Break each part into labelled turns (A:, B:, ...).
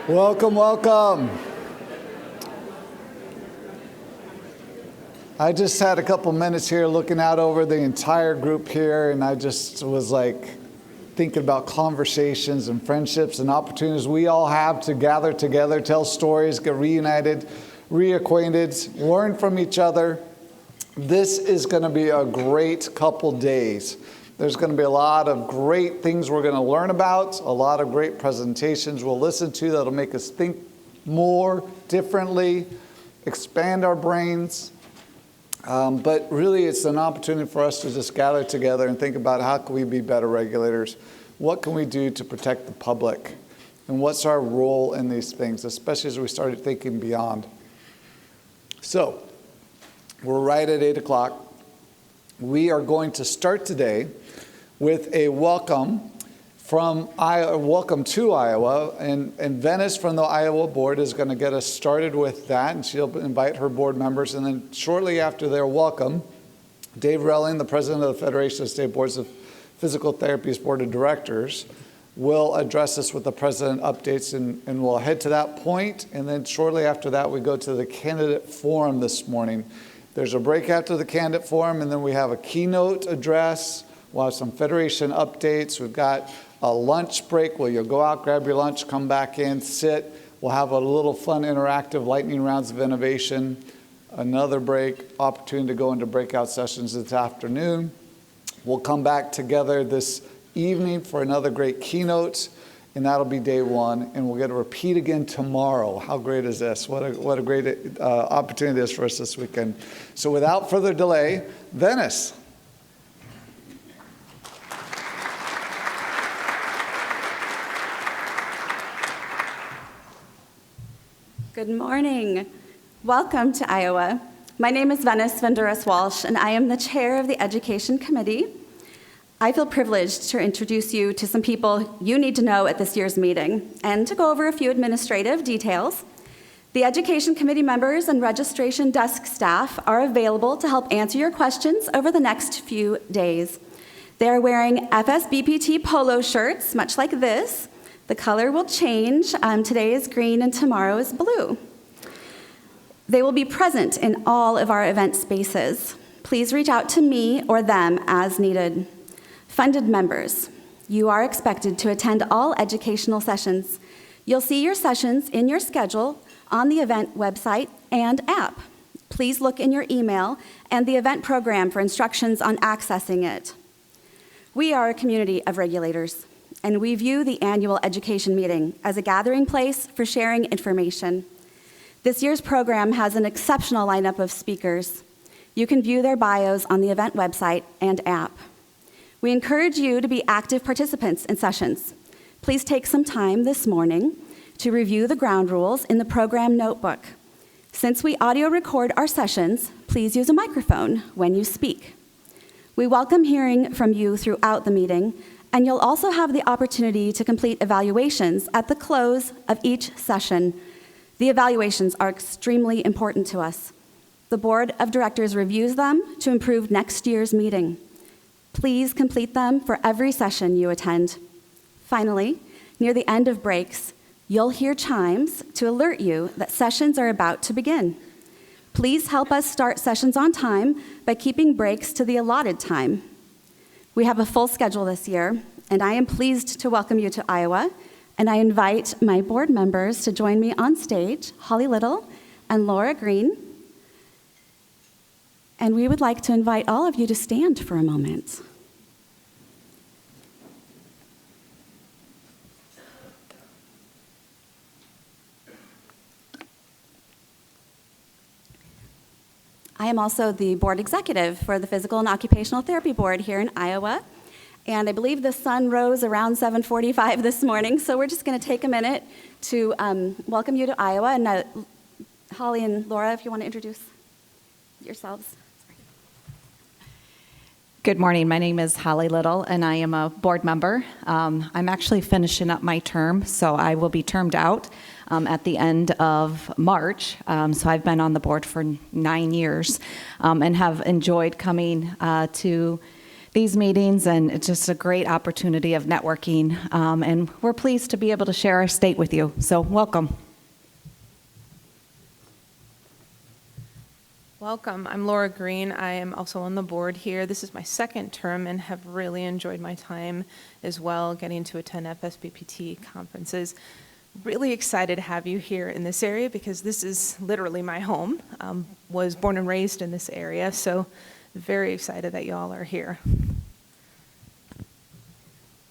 A: Welcome, welcome. I just had a couple minutes here looking out over the entire group here, and I just was like thinking about conversations and friendships and opportunities we all have to gather together, tell stories, get reunited, reacquainted, learn from each other. This is going to be a great couple days. There's going to be a lot of great things we're going to learn about, a lot of great presentations we'll listen to that'll make us think more differently, expand our brains. But really, it's an opportunity for us to just gather together and think about how can we be better regulators? What can we do to protect the public? And what's our role in these things, especially as we started thinking beyond. So, we're right at 8 o'clock. We are going to start today with a welcome from Iowa, welcome to Iowa, and Venice from the Iowa board is going to get us started with that, and she'll invite her board members, and then shortly after their welcome, Dave Relling, the president of the Federation of State Boards of Physical Therapy's Board of Directors, will address us with the president updates, and we'll head to that point, and then shortly after that, we go to the candidate forum this morning. There's a break after the candidate forum, and then we have a keynote address. We'll have some Federation updates. We've got a lunch break where you'll go out, grab your lunch, come back in, sit. We'll have a little fun, interactive lightning rounds of innovation. Another break, opportunity to go into breakout sessions this afternoon. We'll come back together this evening for another great keynote, and that'll be day one. And we'll get a repeat again tomorrow. How great is this? What a great opportunity it is for us this weekend. So without further delay, Venice.
B: Good morning. Welcome to Iowa. My name is Venice Venduras-Walsh, and I am the chair of the Education Committee. I feel privileged to introduce you to some people you need to know at this year's meeting and to go over a few administrative details. The Education Committee members and registration desk staff are available to help answer your questions over the next few days. They are wearing FSBPT polo shirts, much like this. The color will change. Today is green and tomorrow is blue. They will be present in all of our event spaces. Please reach out to me or them as needed. Funded members, you are expected to attend all educational sessions. You'll see your sessions in your schedule on the event website and app. Please look in your email and the event program for instructions on accessing it. We are a community of regulators, and we view the annual education meeting as a gathering place for sharing information. This year's program has an exceptional lineup of speakers. You can view their bios on the event website and app. We encourage you to be active participants in sessions. Please take some time this morning to review the ground rules in the program notebook. Since we audio record our sessions, please use a microphone when you speak. We welcome hearing from you throughout the meeting, and you'll also have the opportunity to complete evaluations at the close of each session. The evaluations are extremely important to us. The Board of Directors reviews them to improve next year's meeting. Please complete them for every session you attend. Finally, near the end of breaks, you'll hear chimes to alert you that sessions are about to begin. Please help us start sessions on time by keeping breaks to the allotted time. We have a full schedule this year, and I am pleased to welcome you to Iowa, and I invite my board members to join me on stage, Holly Little and Laura Green. And we would like to invite all of you to stand for a moment. I am also the board executive for the Physical and Occupational Therapy Board here in Iowa. And I believe the sun rose around 7:45 this morning, so we're just going to take a minute to welcome you to Iowa. And Holly and Laura, if you want to introduce yourselves.
C: Good morning. My name is Holly Little, and I am a board member. I'm actually finishing up my term, so I will be termed out at the end of March. So I've been on the board for 9 years and have enjoyed coming to these meetings, and it's just a great opportunity of networking. And we're pleased to be able to share our state with you. So welcome.
D: Welcome. I'm Laura Green. I am also on the board here. This is my second term and have really enjoyed my time as well, getting to attend FSBPT conferences. Really excited to have you here in this area because this is literally my home. Was born and raised in this area, so very excited that y'all are here.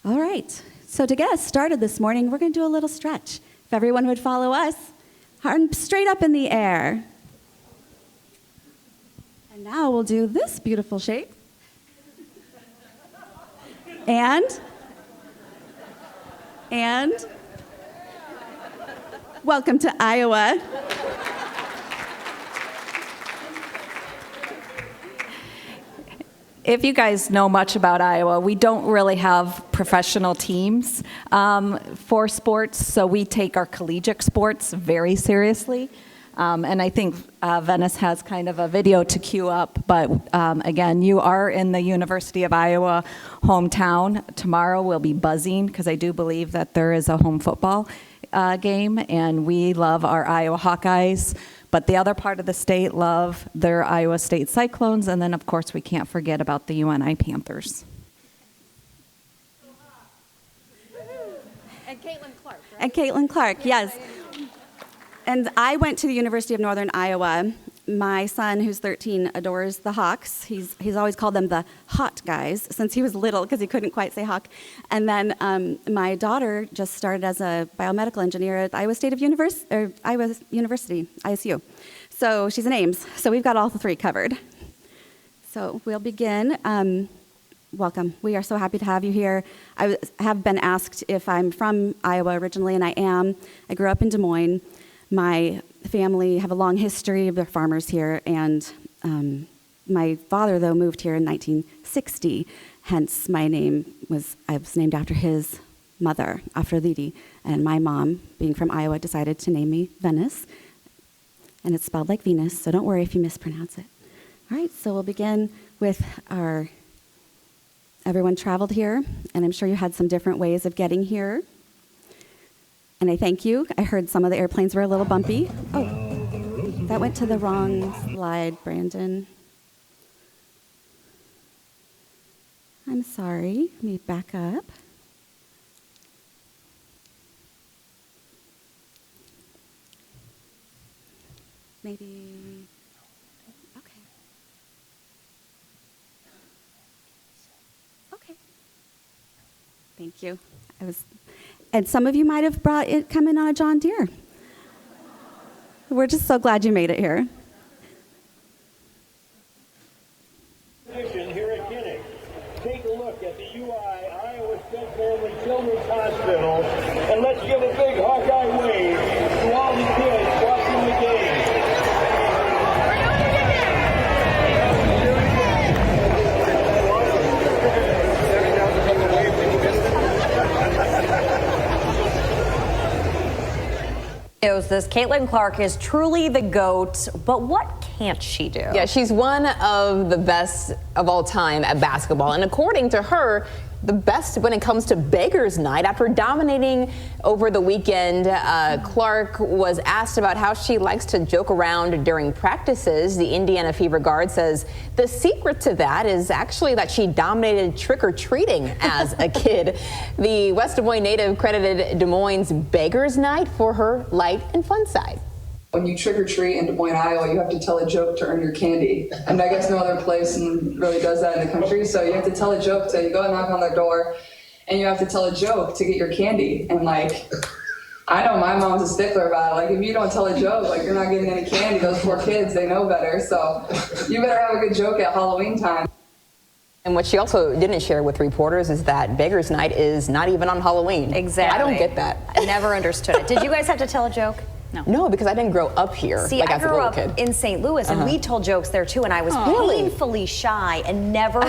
B: All right. So to get us started this morning, we're going to do a little stretch. If everyone would follow us, arms straight up in the air. And now we'll do this beautiful shape. And welcome to Iowa.
C: If you guys know much about Iowa, we don't really have professional teams for sports, so we take our collegiate sports very seriously. And I think Venice has kind of a video to queue up, but again, you are in the University of Iowa hometown. Tomorrow we'll be buzzing because I do believe that there is a home football game, and we love our Iowa Hawkeyes. But the other part of the state love their Iowa State Cyclones, and then of course we can't forget about the UNI Panthers.
D: And Caitlin Clark, right?
B: And Caitlin Clark, yes. And I went to the University of Northern Iowa. My son, who's 13, adores the Hawks. He's always called them the Hot Guys since he was little because he couldn't quite say Hawk. And then my daughter just started as a biomedical engineer at Iowa University, ISU. So she's in Ames. So we've got all the three covered. So we'll begin. Welcome. We are so happy to have you here. I have been asked if I'm from Iowa originally, and I am. I grew up in Des Moines. My family have a long history of farmers here, and my father, though, moved here in 1960. Hence, I was named after his mother, Aphrodite, and my mom, being from Iowa, decided to name me Venice, and it's spelled like Venus, so don't worry if you mispronounce it. All right, so we'll begin with everyone traveled here, and I'm sure you had some different ways of getting here. And I thank you. I heard some of the airplanes were a little bumpy. Oh, that went to the wrong slide, Brandon. I'm sorry. Let me back up. Maybe, okay. Okay. Thank you. And some of you might have come in on a John Deere. We're just so glad you made it here.
E: Here at Kinnick. Take a look at the UI Iowa State Family Children's Hospital, and let's give a big Hawkeye wave to all the kids watching the game.
F: This Caitlin Clark is truly the GOAT, but what can't she do?
G: Yeah, she's one of the best of all time at basketball, and according to her, the best when it comes to Beggars Night. After dominating over the weekend, Clark was asked about how she likes to joke around during practices. The Indiana Fever Guard says the secret to that is actually that she dominated trick-or-treating as a kid. The West Des Moines native credited Des Moines' Beggars Night for her light and fun side.
H: When you trick-or-treat in Des Moines, Iowa, you have to tell a joke to earn your candy. And I guess no other place really does that in the country. So you have to tell a joke you go and knock on their door, and you have to tell a joke to get your candy. And I know my mom's a stickler about it. If you don't tell a joke, you're not getting any candy. Those poor kids, they know better. So you better have a good joke at Halloween time.
G: And what she also didn't share with reporters is that Beggars Night is not even on Halloween.
F: Exactly.
G: I don't get that.
F: I never understood it. Did you guys have to tell a joke?
G: No, because I didn't grow up here.
F: See, I
G: as a
F: grew
G: little
F: up
G: kid.
F: in St. Louis, and we told jokes there too, and I was painfully shy and never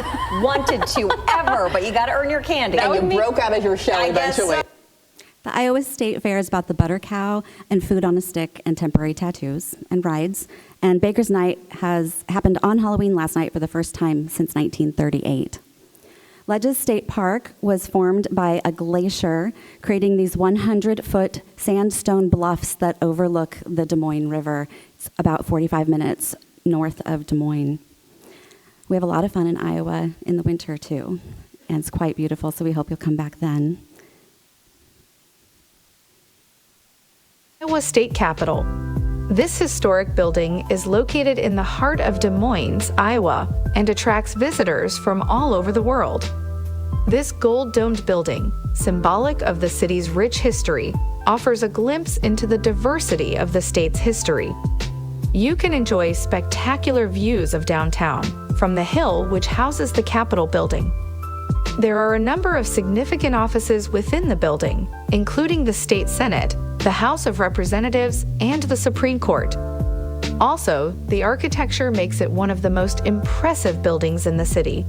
F: wanted to ever. But you got to earn your candy.
G: And you broke out of your shell eventually.
B: The Iowa State Fair is about the butter cow and food on a stick and temporary tattoos and rides. And Baker's Night has happened on Halloween last night for the first time since 1938. Ledges State Park was formed by a glacier, creating these 100-foot sandstone bluffs that overlook the Des Moines River. It's about 45 minutes north of Des Moines. We have a lot of fun in Iowa in the winter, too, and it's quite beautiful, so we hope you'll come back then.
I: Iowa State Capitol. This historic building is located in the heart of Des Moines, Iowa, and attracts visitors from all over the world. This gold-domed building, symbolic of the city's rich history, offers a glimpse into the diversity of the state's history. You can enjoy spectacular views of downtown from the hill which houses the Capitol building. There are a number of significant offices within the building, including the State Senate, the House of Representatives, and the Supreme Court. Also, the architecture makes it one of the most impressive buildings in the city.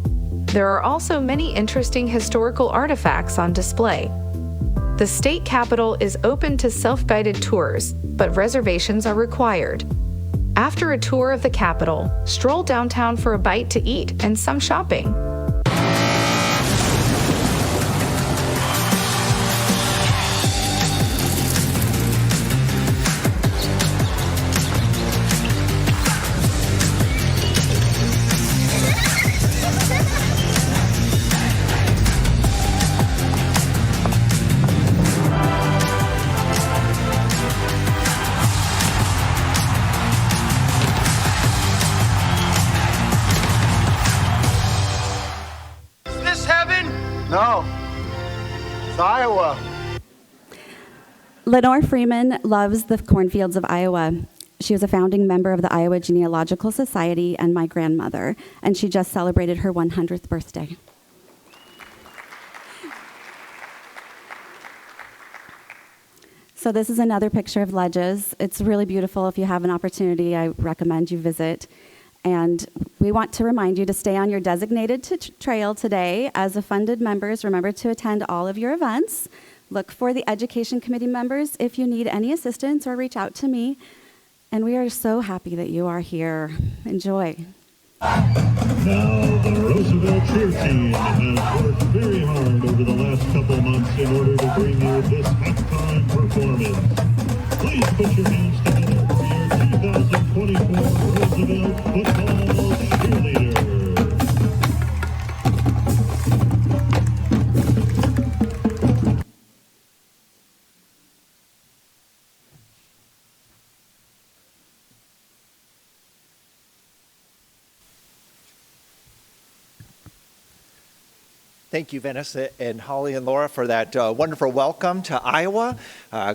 I: There are also many interesting historical artifacts on display. The State Capitol is open to self-guided tours, but reservations are required. After a tour of the Capitol, stroll downtown for a bite to eat and some shopping.
A: No, it's Iowa.
B: Lenore Freeman loves the cornfields of Iowa. She was a founding member of the Iowa Genealogical Society and my grandmother, and she just celebrated her 100th birthday. So this is another picture of Ledges. It's really beautiful. If you have an opportunity, I recommend you visit. And we want to remind you to stay on your designated trail today. As a funded members, remember to attend all of your events. Look for the Education Committee members if you need any assistance, or reach out to me. And we are so happy that you are here. Enjoy.
J: Now, the Roosevelt cheer team has worked very hard over the last couple months in order to bring you this halftime performance. Please put your hands together for your 2024 Roosevelt Football Cheerleader.
K: Thank you, Venice and Holly and Laura, for that wonderful welcome to Iowa.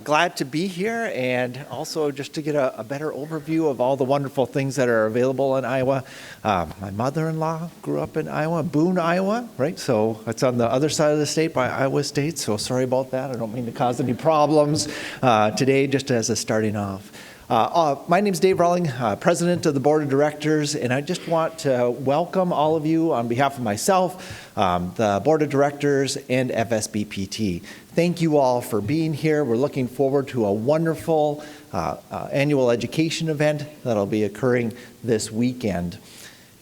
K: Glad to be here, and also just to get a better overview of all the wonderful things that are available in Iowa. My mother-in-law grew up in Iowa, Boone, Iowa, right? So it's on the other side of the state by Iowa State, so sorry about that. I don't mean to cause any problems today, just as a starting off. My name's Dave Relling, President of the Board of Directors, and I just want to welcome all of you on behalf of myself, the Board of Directors, and FSBPT. Thank you all for being here. We're looking forward to a wonderful annual education event that'll be occurring this weekend.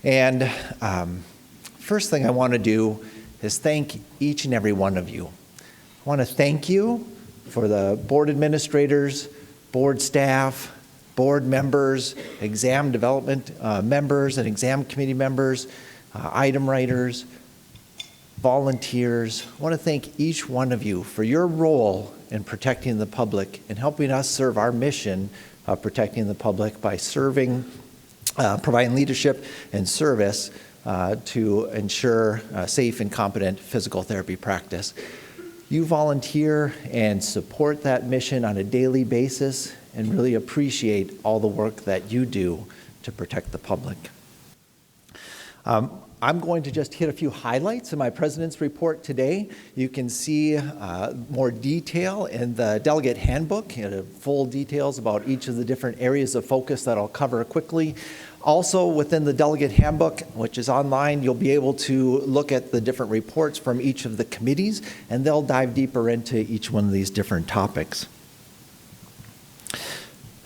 K: And first thing I want to do is thank each and every one of you. I want to thank you for the board administrators, board staff, board members, exam development members and exam committee members, item writers, volunteers. I want to thank each one of you for your role in protecting the public and helping us serve our mission of protecting the public by serving, providing leadership and service to ensure safe and competent physical therapy practice. You volunteer and support that mission on a daily basis, and really appreciate all the work that you do to protect the public. I'm going to just hit a few highlights in my President's Report today. You can see more detail in the Delegate Handbook, full details about each of the different areas of focus that I'll cover quickly. Also, within the Delegate Handbook, which is online, you'll be able to look at the different reports from each of the committees, and they'll dive deeper into each one of these different topics.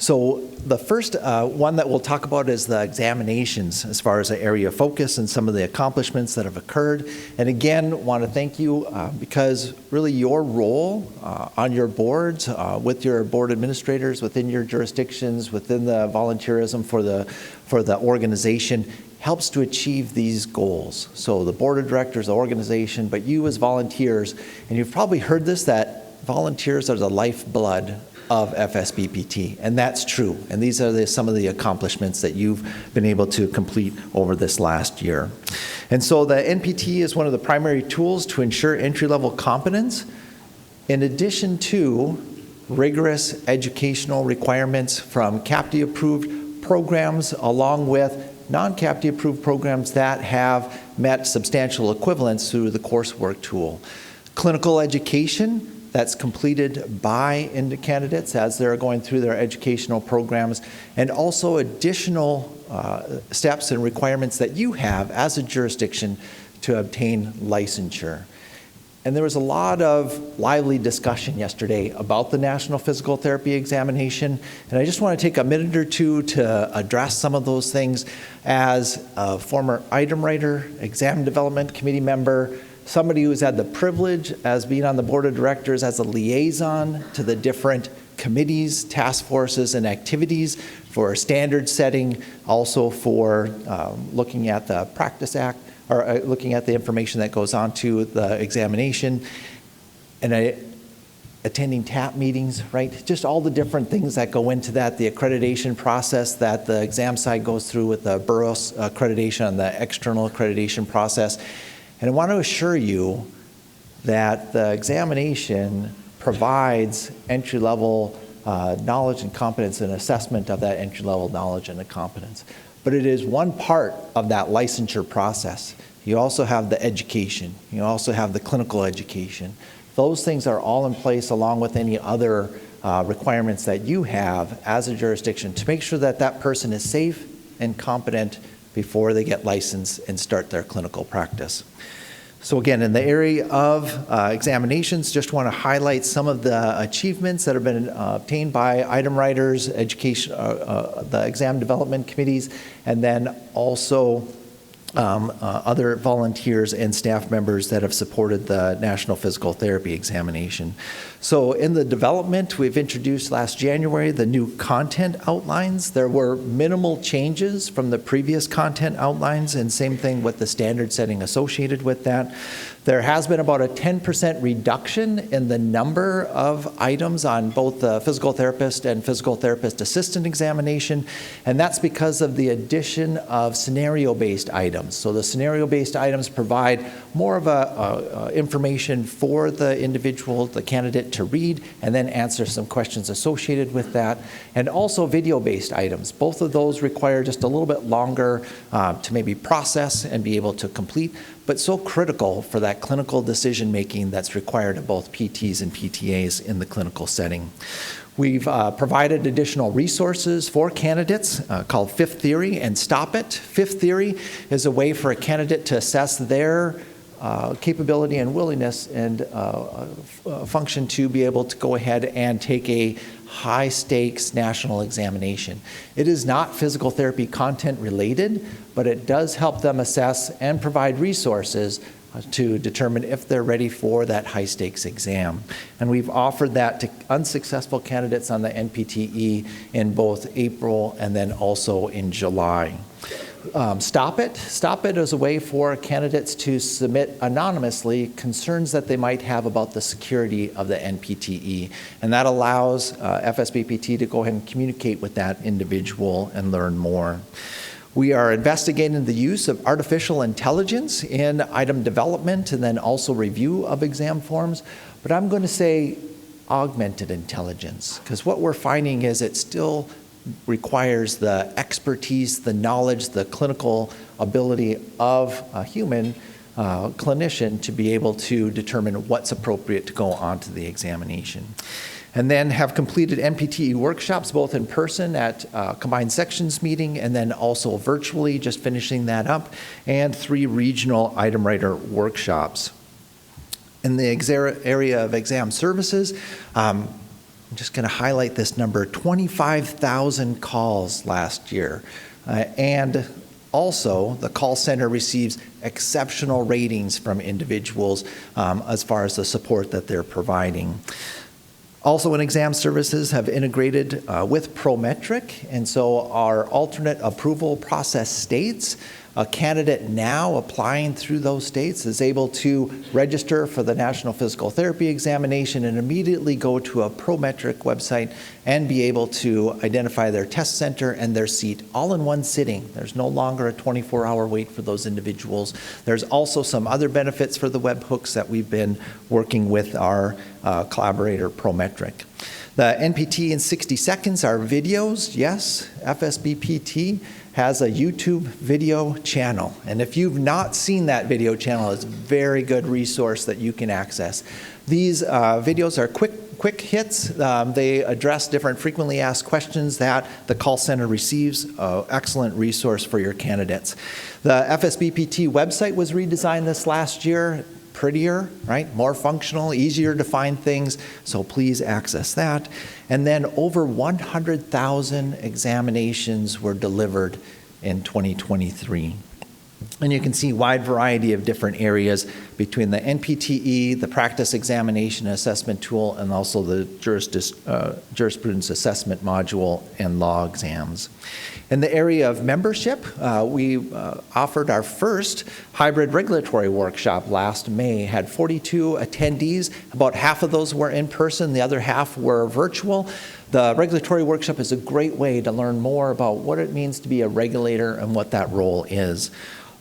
K: So the first one that we'll talk about is the examinations as far as the area of focus and some of the accomplishments that have occurred. And again, want to thank you because really your role on your boards, with your board administrators, within your jurisdictions, within the volunteerism for the organization helps to achieve these goals. So the board of directors, the organization, but you as volunteers, and you've probably heard this, that volunteers are the lifeblood of FSBPT, and that's true. And these are some of the accomplishments that you've been able to complete over this last year. And so the NPT is one of the primary tools to ensure entry-level competence, in addition to rigorous educational requirements from CAPTE-approved programs, along with non-CAPTE-approved programs that have met substantial equivalence through the coursework tool. Clinical education that's completed by candidates as they're going through their educational programs, and also additional steps and requirements that you have as a jurisdiction to obtain licensure. And there was a lot of lively discussion yesterday about the National Physical Therapy Examination, and I just want to take a minute or two to address some of those things as a former item writer, exam development committee member, somebody who's had the privilege as being on the board of directors as a liaison to the different committees, task forces, and activities for standard setting, also for looking at the Practice Act, or looking at the information that goes on to the examination, and attending TAP meetings, right? Just all the different things that go into that, the accreditation process that the exam side goes through with the Burroughs accreditation and the external accreditation process. And I want to assure you that the examination provides entry-level knowledge and competence and assessment of that entry-level knowledge and competence. But it is one part of that licensure process. You also have the education. You also have the clinical education. Those things are all in place along with any other requirements that you have as a jurisdiction to make sure that that person is safe and competent before they get licensed and start their clinical practice. So again, in the area of examinations, just want to highlight some of the achievements that have been obtained by item writers, education, the exam development committees, and then also other volunteers and staff members that have supported the National Physical Therapy Examination. So in the development, we've introduced last January the new content outlines. There were minimal changes from the previous content outlines, and same thing with the standard setting associated with that. There has been about a 10% reduction in the number of items on both the physical therapist and physical therapist assistant examination, and that's because of the addition of scenario-based items. So the scenario-based items provide more of a information for the individual, the candidate, to read and then answer some questions associated with that, and also video-based items. Both of those require just a little bit longer to maybe process and be able to complete, but so critical for that clinical decision-making that's required of both PTs and PTAs in the clinical setting. We've provided additional resources for candidates called Fifth Theory and Stop It. Fifth Theory is a way for a candidate to assess their capability and willingness and function to be able to go ahead and take a high-stakes national examination. It is not physical therapy content related, but it does help them assess and provide resources to determine if they're ready for that high-stakes exam. And we've offered that to unsuccessful candidates on the NPTE in both April and then also in July. Stop It. Stop It is a way for candidates to submit anonymously concerns that they might have about the security of the NPTE. And that allows FSBPT to go ahead and communicate with that individual and learn more. We are investigating the use of artificial intelligence in item development and then also review of exam forms. But I'm going to say augmented intelligence, because what we're finding is it still requires the expertise, the knowledge, the clinical ability of a human clinician to be able to determine what's appropriate to go on to the examination. And then have completed NPTE workshops, both in person at combined sections meeting and then also virtually, just finishing that up, and 3 regional item writer workshops. In the area of exam services, I'm just going to highlight this number, 25,000 calls last year. And also, the call center receives exceptional ratings from individuals as far as the support that they're providing. Also, in exam services have integrated with Prometric, and so our alternate approval process states, a candidate now applying through those states is able to register for the National Physical Therapy Examination and immediately go to a Prometric website and be able to identify their test center and their seat all in one sitting. There's no longer a 24-hour wait for those individuals. There's also some other benefits for the webhooks that we've been working with our collaborator Prometric. The NPT in 60 seconds are videos. Yes, FSBPT has a YouTube video channel. And if you've not seen that video channel, it's a very good resource that you can access. These videos are quick hits. They address different frequently asked questions that the call center receives. Excellent resource for your candidates. The FSBPT website was redesigned this last year. Prettier, right? More functional, easier to find things, so please access that. And then over 100,000 examinations were delivered in 2023. And you can see a wide variety of different areas between the NPTE, the Practice Examination Assessment Tool, and also the Jurisprudence Assessment Module and law exams. In the area of membership, we offered our first hybrid regulatory workshop last May, had 42 attendees. About half of those were in person, the other half were virtual. The regulatory workshop is a great way to learn more about what it means to be a regulator and what that role is.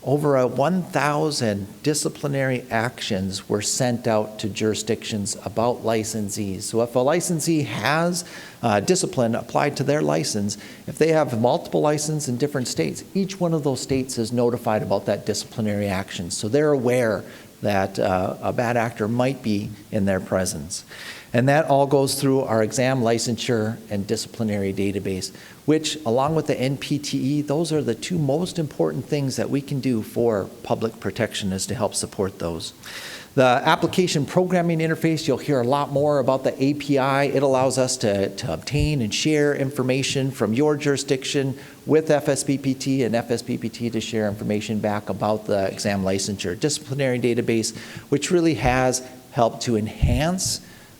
K: Over 1,000 disciplinary actions were sent out to jurisdictions about licensees. So if a licensee has discipline applied to their license, if they have multiple licenses in different states, each one of those states is notified about that disciplinary action. So they're aware that a bad actor might be in their presence. And that all goes through our exam licensure and disciplinary database, which, along with the NPTE, those are the two most important things that we can do for public protection, is to help support those. The application programming interface, you'll hear a lot more about the API. It allows us to obtain and share information from your jurisdiction with FSBPT and FSBPT to share information back about the exam licensure disciplinary database, which really has helped to enhance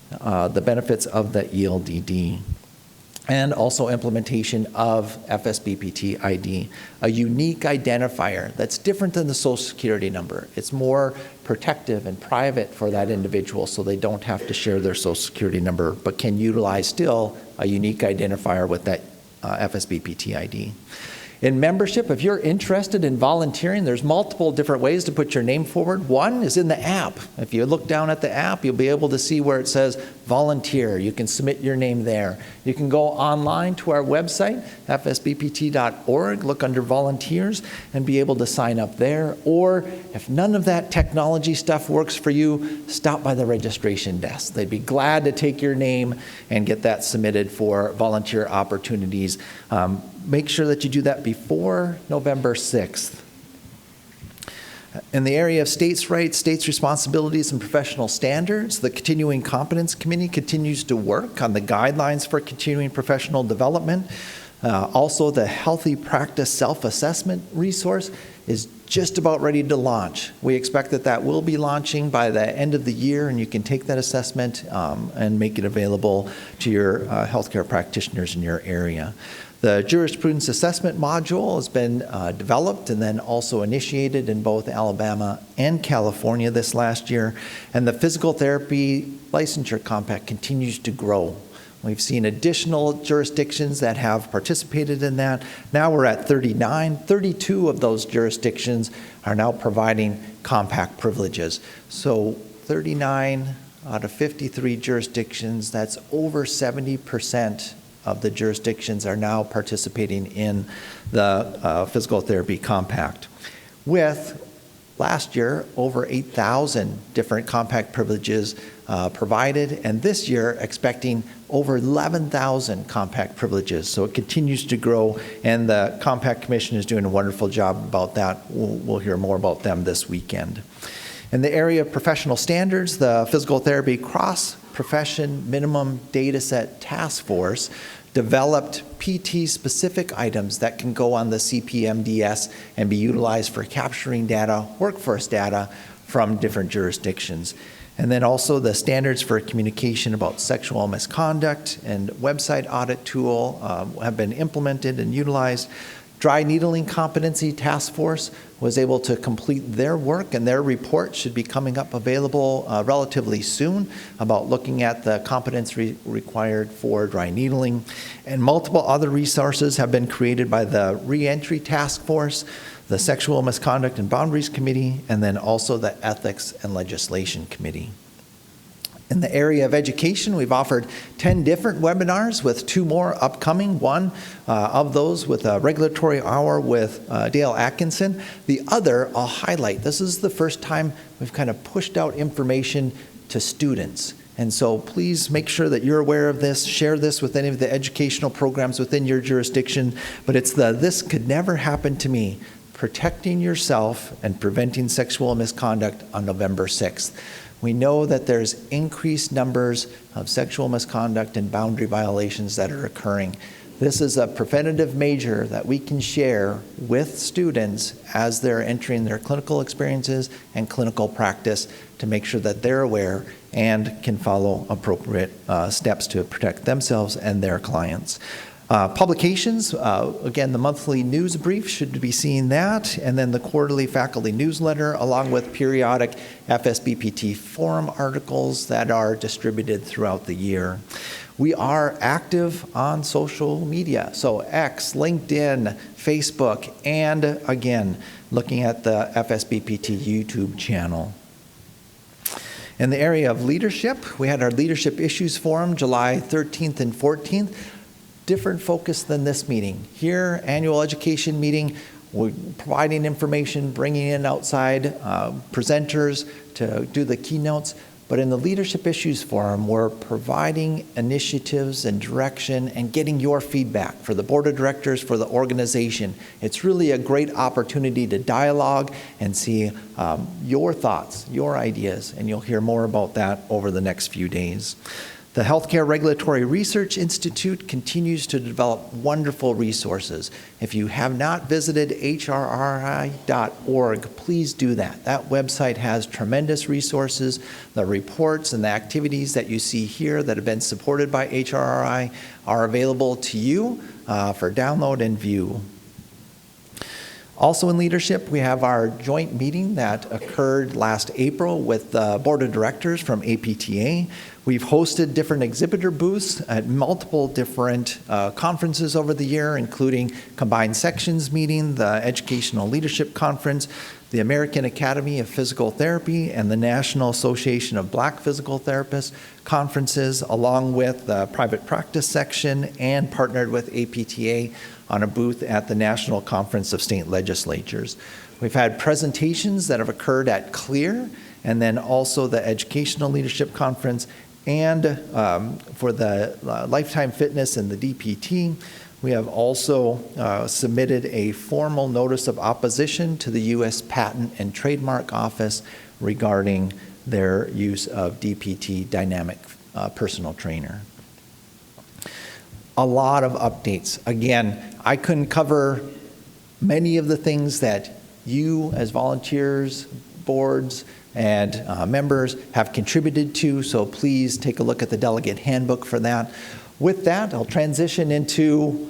K: the benefits of the ELDD. And also implementation of FSBPT ID, a unique identifier that's different than the Social Security number. It's more protective and private for that individual, so they don't have to share their Social Security number, but can utilize still a unique identifier with that FSBPT ID. In membership, if you're interested in volunteering, there's multiple different ways to put your name forward. One is in the app. If you look down at the app, you'll be able to see where it says volunteer. You can submit your name there. You can go online to our website, fsbpt.org, look under volunteers, and be able to sign up there. Or if none of that technology stuff works for you, stop by the registration desk. They'd be glad to take your name and get that submitted for volunteer opportunities. Make sure that you do that before November 6th. In the area of states' rights, states' responsibilities, and professional standards, the Continuing Competence Committee continues to work on the guidelines for continuing professional development. Also, the Healthy Practice Self-Assessment resource is just about ready to launch. We expect that that will be launching by the end of the year, and you can take that assessment and make it available to your healthcare practitioners in your area. The Jurisprudence Assessment Module has been developed and then also initiated in both Alabama and California this last year. And the Physical Therapy Licensure Compact continues to grow. We've seen additional jurisdictions that have participated in that. Now we're at 39. 32 of those jurisdictions are now providing compact privileges. So 39 out of 53 jurisdictions, that's over 70% of the jurisdictions are now participating in the Physical Therapy Compact, with last year over 8,000 different compact privileges provided, and this year expecting over 11,000 compact privileges. So it continues to grow, and the Compact Commission is doing a wonderful job about that. We'll hear more about them this weekend. In the area of professional standards, the Physical Therapy Cross profession minimum data set task force developed PT-specific items that can go on the CPMDS and be utilized for capturing data, workforce data from different jurisdictions. And then also the standards for communication about sexual misconduct and website audit tool have been implemented and utilized. Dry needling competency task force was able to complete their work, and their report should be coming up available relatively soon about looking at the competence required for dry needling. And multiple other resources have been created by the Reentry Task Force, the Sexual Misconduct and Boundaries Committee, and then also the Ethics and Legislation Committee. In the area of education, we've offered 10 different webinars with 2 more upcoming. One of those with a regulatory hour with Dale Atkinson. The other I'll highlight. This is the first time we've kind of pushed out information to students. And so please make sure that you're aware of this, share this with any of the educational programs within your jurisdiction. But it's the "This Could Never Happen to Me," protecting yourself and preventing sexual misconduct on November 6th. We know that there's increased numbers of sexual misconduct and boundary violations that are occurring. This is a preventative measure that we can share with students as they're entering their clinical experiences and clinical practice to make sure that they're aware and can follow appropriate steps to protect themselves and their clients. Publications, again, the monthly news brief, should be seeing that, and then the quarterly faculty newsletter, along with periodic FSBPT forum articles that are distributed throughout the year. We are active on social media, so X, LinkedIn, Facebook, and again, looking at the FSBPT YouTube channel. In the area of leadership, we had our Leadership Issues Forum July 13th and 14th. Different focus than this meeting. Here, annual education meeting, we're providing information, bringing in outside presenters to do the keynotes. But in the Leadership Issues Forum, we're providing initiatives and direction and getting your feedback for the board of directors, for the organization. It's really a great opportunity to dialogue and see your thoughts, your ideas, and you'll hear more about that over the next few days. The Healthcare Regulatory Research Institute continues to develop wonderful resources. If you have not visited hrri.org, please do that. That website has tremendous resources. The reports and the activities that you see here that have been supported by HRRI are available to you for download and view. Also in leadership, we have our joint meeting that occurred last April with the board of directors from APTA. We've hosted different exhibitor booths at multiple different conferences over the year, including Combined Sections meeting, the Educational Leadership Conference, the American Academy of Physical Therapy, and the National Association of Black Physical Therapists conferences, along with the private practice section, and partnered with APTA on a booth at the National Conference of State Legislatures. We've had presentations that have occurred at CLEAR, and then also the Educational Leadership Conference, and for the Lifetime Fitness and the DPT. We have also submitted a formal notice of opposition to the U.S. Patent and Trademark Office regarding their use of DPT, Dynamic Personal Trainer. A lot of updates. Again, I couldn't cover many of the things that you as volunteers, boards, and members have contributed to, so please take a look at the delegate handbook for that. With that, I'll transition into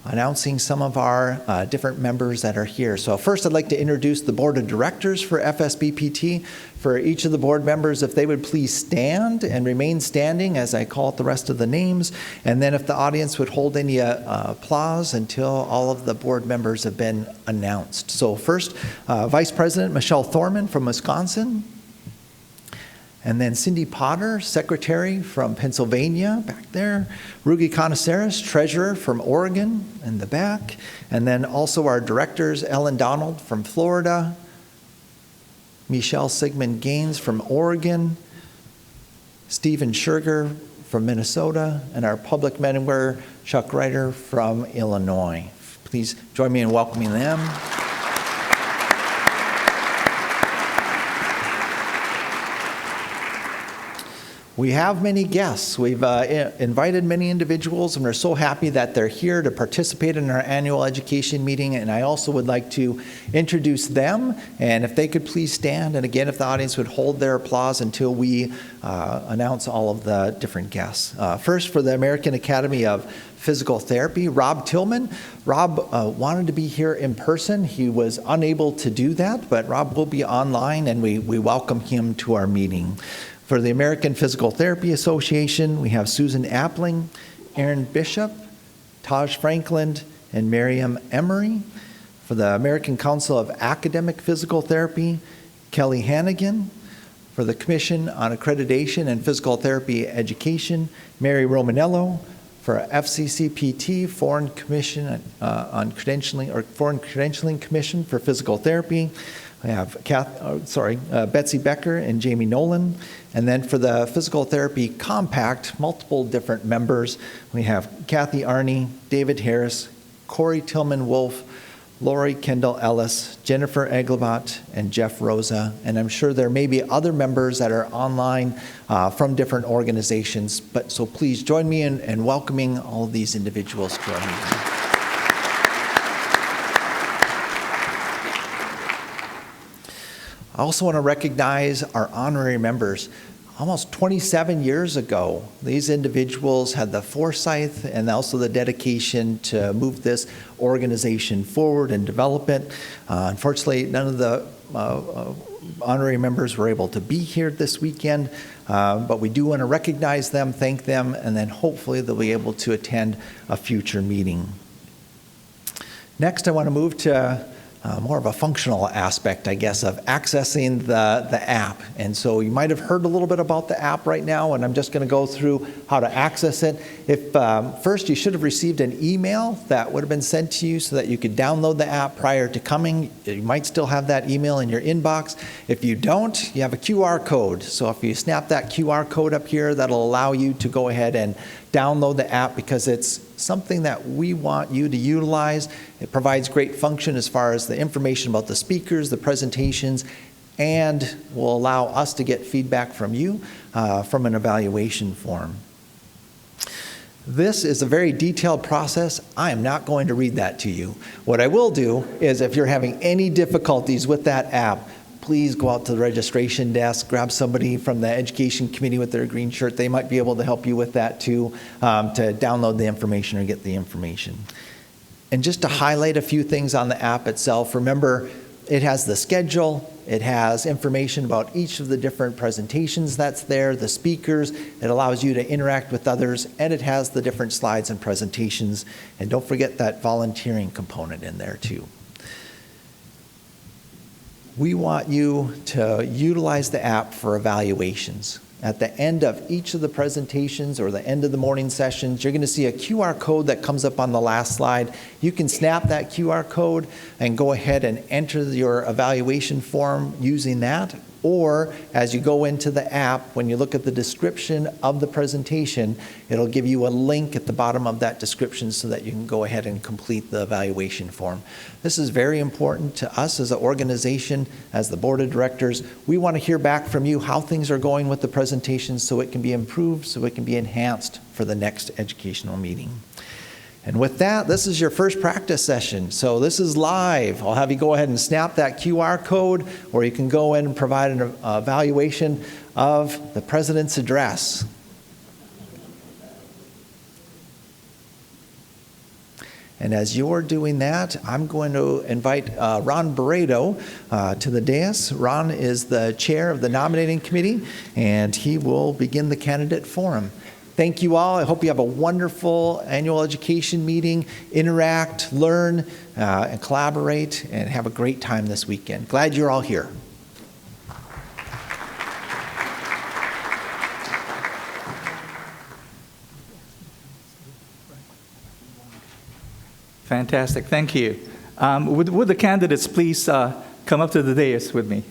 K: announcing some of our different members that are here. So first, I'd like to introduce the board of directors for FSBPT. For each of the board members, if they would please stand and remain standing as I call out the rest of the names, and then if the audience would hold any applause until all of the board members have been announced. So first, Vice President Michelle Thorman from Wisconsin. And then Cindy Potter, Secretary from Pennsylvania, back there. Rugi Conaceres, Treasurer from Oregon, in the back. And then also our directors, Ellen Donald from Florida, Michelle Sigmund Gaines from Oregon, Stephen Scherger from Minnesota, and our public member, Chuck Ryder from Illinois. Please join me in welcoming them. We have many guests. We've invited many individuals, and we're so happy that they're here to participate in our annual education meeting. And I also would like to introduce them, and if they could please stand, and again, if the audience would hold their applause until we announce all of the different guests. First, for the American Academy of Physical Therapy, Rob Tillman. Rob wanted to be here in person. He was unable to do that, but Rob will be online, and we welcome him to our meeting. For the American Physical Therapy Association, we have Susan Appling, Aaron Bishop, Taj Franklin, and Miriam Emery. For the American Council of Academic Physical Therapy, Kelly Hannigan. For the Commission on Accreditation and Physical Therapy Education, Mary Romanello. For FCCPT, Foreign Commission on Credentialing, or Foreign Credentialing Commission for Physical Therapy, we have Betsy Becker and Jamie Nolan. And then for the Physical Therapy Compact, multiple different members. We have Kathy Arney, David Harris, Corey Tillman Wolf, Lori Kendall Ellis, Jennifer Eglabat, and Jeff Rosa. And I'm sure there may be other members that are online from different organizations. But so please join me in welcoming all of these individuals to our meeting. I also want to recognize our honorary members. Almost 27 years ago, these individuals had the foresight and also the dedication to move this organization forward and develop it. Unfortunately, none of the honorary members were able to be here this weekend, but we do want to recognize them, thank them, and then hopefully they'll be able to attend a future meeting. Next, I want to move to more of a functional aspect, I guess, of accessing the app. And so you might have heard a little bit about the app right now, and I'm just going to go through how to access it. If first, you should have received an email that would have been sent to you so that you could download the app prior to coming. You might still have that email in your inbox. If you don't, you have a QR code. So if you snap that QR code up here, that'll allow you to go ahead and download the app, because it's something that we want you to utilize. It provides great function as far as the information about the speakers, the presentations, and will allow us to get feedback from you from an evaluation form. This is a very detailed process. I am not going to read that to you. What I will do is, if you're having any difficulties with that app, please go out to the registration desk, grab somebody from the education committee with their green shirt. They might be able to help you with that too, to download the information or get the information. And just to highlight a few things on the app itself, remember, it has the schedule, it has information about each of the different presentations that's there, the speakers, it allows you to interact with others, and it has the different slides and presentations. And don't forget that volunteering component in there too. We want you to utilize the app for evaluations. At the end of each of the presentations or the end of the morning sessions, you're going to see a QR code that comes up on the last slide. You can snap that QR code and go ahead and enter your evaluation form using that. Or as you go into the app, when you look at the description of the presentation, it'll give you a link at the bottom of that description so that you can go ahead and complete the evaluation form. This is very important to us as an organization, as the board of directors. We want to hear back from you how things are going with the presentation so it can be improved, so it can be enhanced for the next educational meeting. And with that, this is your first practice session. So this is live. I'll have you go ahead and snap that QR code, or you can go in and provide an evaluation of the President's address. And as you're doing that, I'm going to invite Ron Barreto to the dais. Ron is the chair of the nominating committee, and he will begin the candidate forum. Thank you all. I hope you have a wonderful annual education meeting. Interact, learn, and collaborate, and have a great time this weekend. Glad you're all here.
L: Fantastic. Thank you. Would the candidates please come up to the dais with me?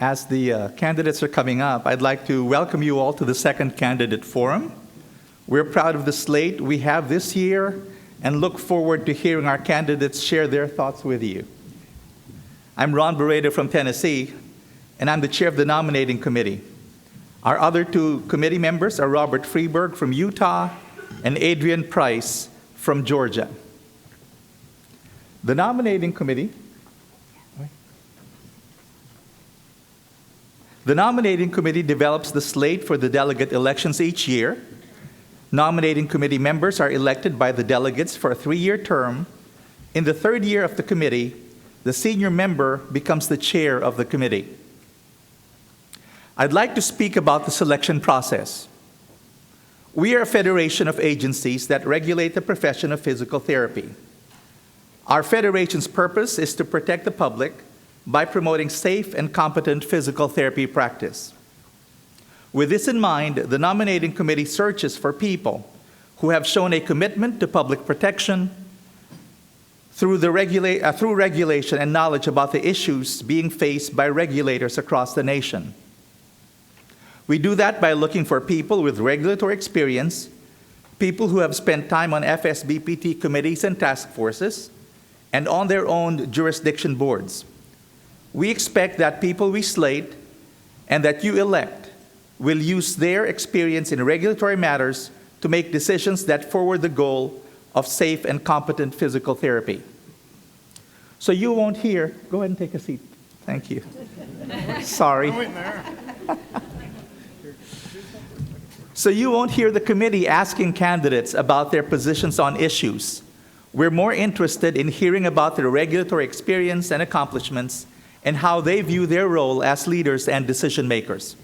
L: As the candidates are coming up, I'd like to welcome you all to the second candidate forum. We're proud of the slate we have this year and look forward to hearing our candidates share their thoughts with you. I'm Ron Barreto from Tennessee, and I'm the chair of the nominating committee. Our other two committee members are Robert Freeberg from Utah and Adrian Price from Georgia. The nominating committee develops the slate for the delegate elections each year. Nominating committee members are elected by the delegates for a 3-year term. In the 3rd year of the committee, the senior member becomes the chair of the committee. I'd like to speak about the selection process. We are a federation of agencies that regulate the profession of physical therapy. Our federation's purpose is to protect the public by promoting safe and competent physical therapy practice. With this in mind, the nominating committee searches for people who have shown a commitment to public protection through regulation and knowledge about the issues being faced by regulators across the nation. We do that by looking for people with regulatory experience, people who have spent time on FSBPT committees and task forces, and on their own jurisdiction boards. We expect that people we slate and that you elect will use their experience in regulatory matters to make decisions that forward the goal of safe and competent physical therapy. So you won't hear, go ahead and take a seat. Thank you. Sorry. So you won't hear the committee asking candidates about their positions on issues. We're more interested in hearing about their regulatory experience and accomplishments and how they view their role as leaders and decision makers.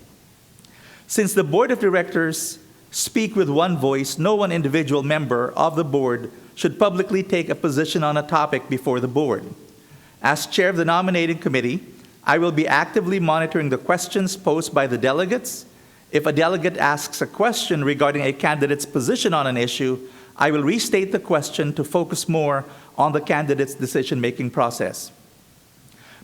L: Since the board of directors speak with one voice, no one individual member of the board should publicly take a position on a topic before the board. As chair of the nominating committee, I will be actively monitoring the questions posed by the delegates. If a delegate asks a question regarding a candidate's position on an issue, I will restate the question to focus more on the candidate's decision-making process.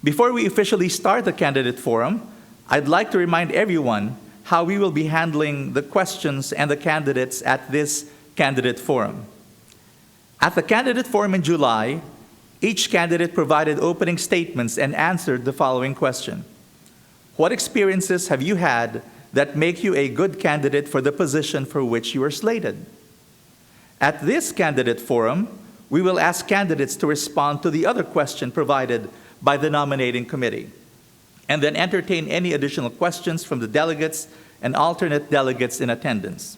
L: Before we officially start the candidate forum, I'd like to remind everyone how we will be handling the questions and the candidates at this candidate forum. At the candidate forum in July, each candidate provided opening statements and answered the following question: what experiences have you had that make you a good candidate for the position for which you are slated? At this candidate forum, we will ask candidates to respond to the other question provided by the nominating committee, and then entertain any additional questions from the delegates and alternate delegates in attendance.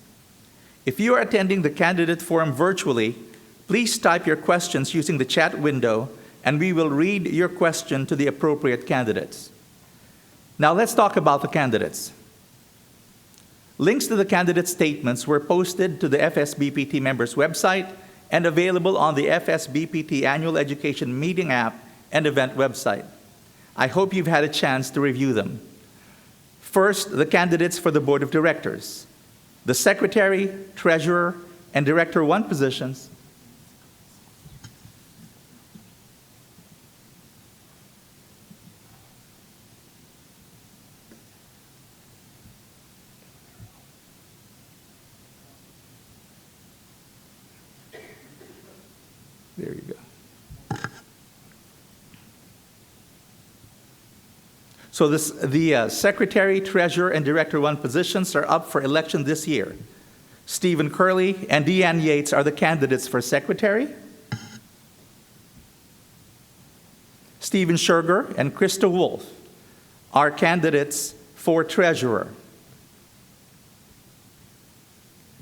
L: If you are attending the candidate forum virtually, please type your questions using the chat window, and we will read your question to the appropriate candidates. Now let's talk about the candidates. Links to the candidate statements were posted to the FSBPT members' website and available on the FSBPT Annual Education Meeting app and event website. I hope you've had a chance to review them. First, the candidates for the board of directors. The secretary, treasurer, and director 1 positions There you go. So the secretary, treasurer, and director 1 positions are up for election this year. Stephen Curley and Deanne Yates are the candidates for secretary. Stephen Scherger and Krista Wolf are candidates for treasurer.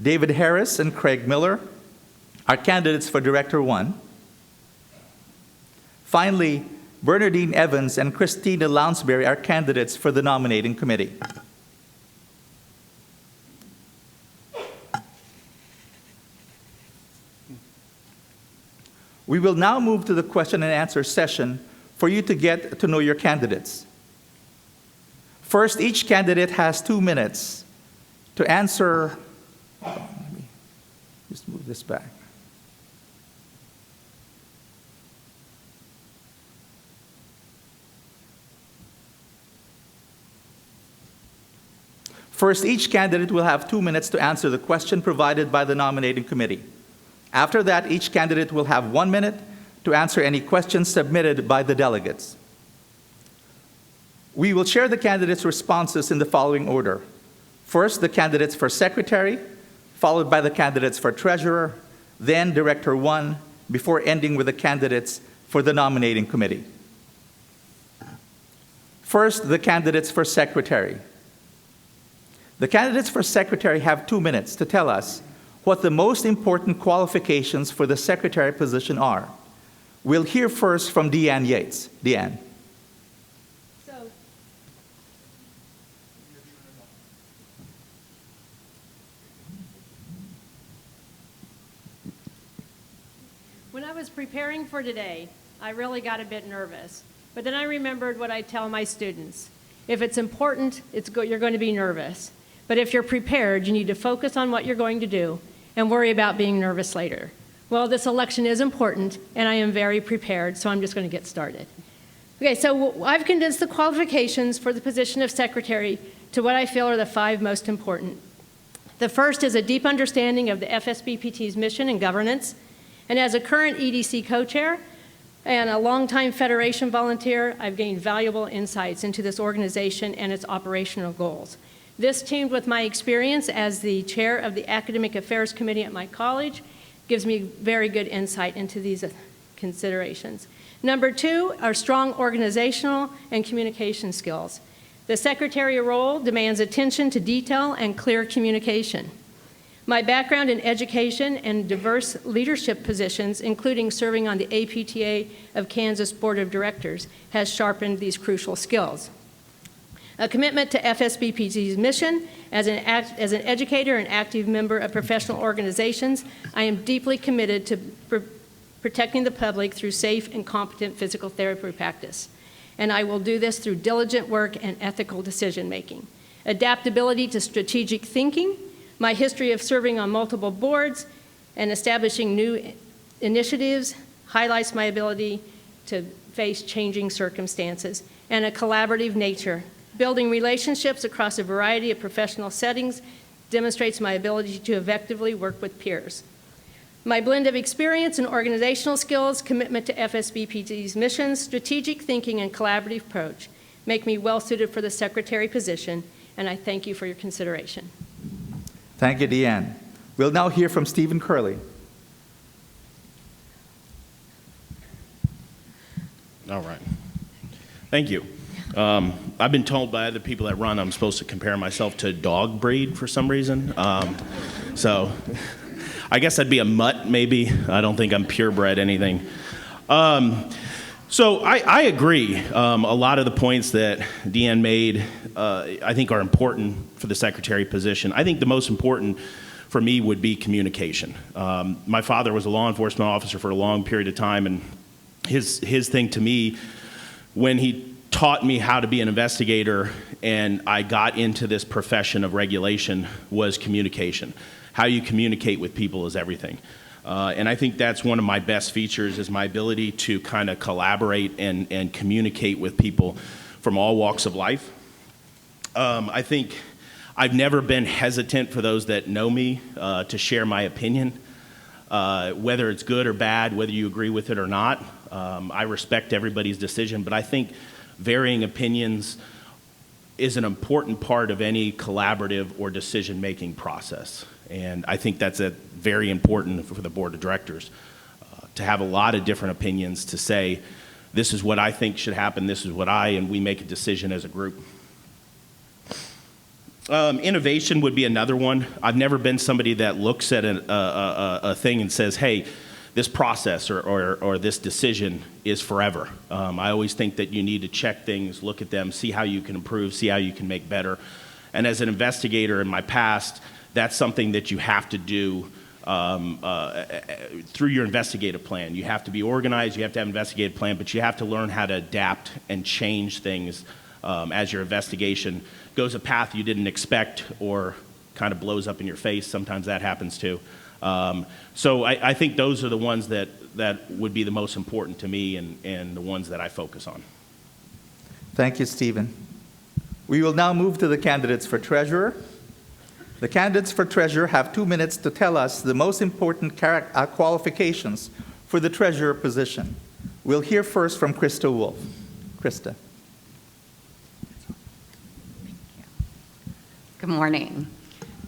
L: David Harris and Craig Miller are candidates for director 1. Finally, Bernardine Evans and Christina Lounsbury are candidates for the nominating committee. We will now move to the question and answer session for you to get to know your candidates. First, each candidate has 2 minutes to answer. Let me just move this back. First, each candidate will have 2 minutes to answer the question provided by the nominating committee. After that, each candidate will have 1 minute to answer any questions submitted by the delegates. We will share the candidates' responses in the following order. First, the candidates for secretary, followed by the candidates for treasurer, then Director 1, before ending with the candidates for the nominating committee. First, the candidates for secretary. The candidates for secretary have 2 minutes to tell us what the most important qualifications for the secretary position are. We'll hear first from Deanne Yates. Deanne.
M: When I was preparing for today, I really got a bit nervous. But then I remembered what I tell my students. If it's important, you're going to be nervous. But if you're prepared, you need to focus on what you're going to do and worry about being nervous later. Well, this election is important, and I am very prepared, so I'm just going to get started. Okay, so I've condensed the qualifications for the position of secretary to what I feel are the 5 most important. The first is a deep understanding of the FSBPT's mission and governance. And as a current EDC co-chair and a longtime Federation volunteer, I've gained valuable insights into this organization and its operational goals. This, teamed with my experience as the chair of the Academic Affairs Committee at my college, gives me very good insight into these considerations. Number 2 are strong organizational and communication skills. The secretarial role demands attention to detail and clear communication. My background in education and diverse leadership positions, including serving on the APTA of Kansas Board of Directors, has sharpened these crucial skills. A commitment to FSBPT's mission. As an educator and active member of professional organizations, I am deeply committed to protecting the public through safe and competent physical therapy practice. And I will do this through diligent work and ethical decision-making. Adaptability to strategic thinking. My history of serving on multiple boards and establishing new initiatives highlights my ability to face changing circumstances, and a collaborative nature. Building relationships across a variety of professional settings demonstrates my ability to effectively work with peers. My blend of experience and organizational skills, commitment to FSBPT's missions, strategic thinking, and collaborative approach make me well suited for the secretary position, and I thank you for your consideration.
L: Thank you, Deanne. We'll now hear from Stephen Curley.
N: All right. Thank you. I've been told by other people that run I'm supposed to compare myself to a dog breed for some reason. So I guess I'd be a mutt, maybe. I don't think I'm purebred anything. So I agree. A lot of the points that Deanne made, I think are important for the secretary position. I think the most important for me would be communication. My father was a law enforcement officer for a long period of time, and his thing to me, when he taught me how to be an investigator and I got into this profession of regulation, was communication. How you communicate with people is everything. And I think that's one of my best features, is my ability to kind of collaborate and communicate with people from all walks of life. I think I've never been hesitant, for those that know me, to share my opinion, whether it's good or bad, whether you agree with it or not. I respect everybody's decision, but I think varying opinions is an important part of any collaborative or decision-making process. And I think that's very important for the board of directors, to have a lot of different opinions, to say, this is what I think should happen, this is what and we make a decision as a group. Innovation would be another one. I've never been somebody that looks at a thing and says, hey, this process or this decision is forever. I always think that you need to check things, look at them, see how you can improve, see how you can make better. And as an investigator in my past, that's something that you have to do through your investigative plan. You have to be organized, you have to have an investigative plan, but you have to learn how to adapt and change things as your investigation goes a path you didn't expect or kind of blows up in your face. Sometimes that happens too. So I think those are the ones that would be the most important to me and the ones that I focus on.
L: Thank you, Stephen. We will now move to the candidates for treasurer. The candidates for treasurer have 2 minutes to tell us the most important qualifications for the treasurer position. We'll hear first from Krista Wolf. Krista.
O: Good morning.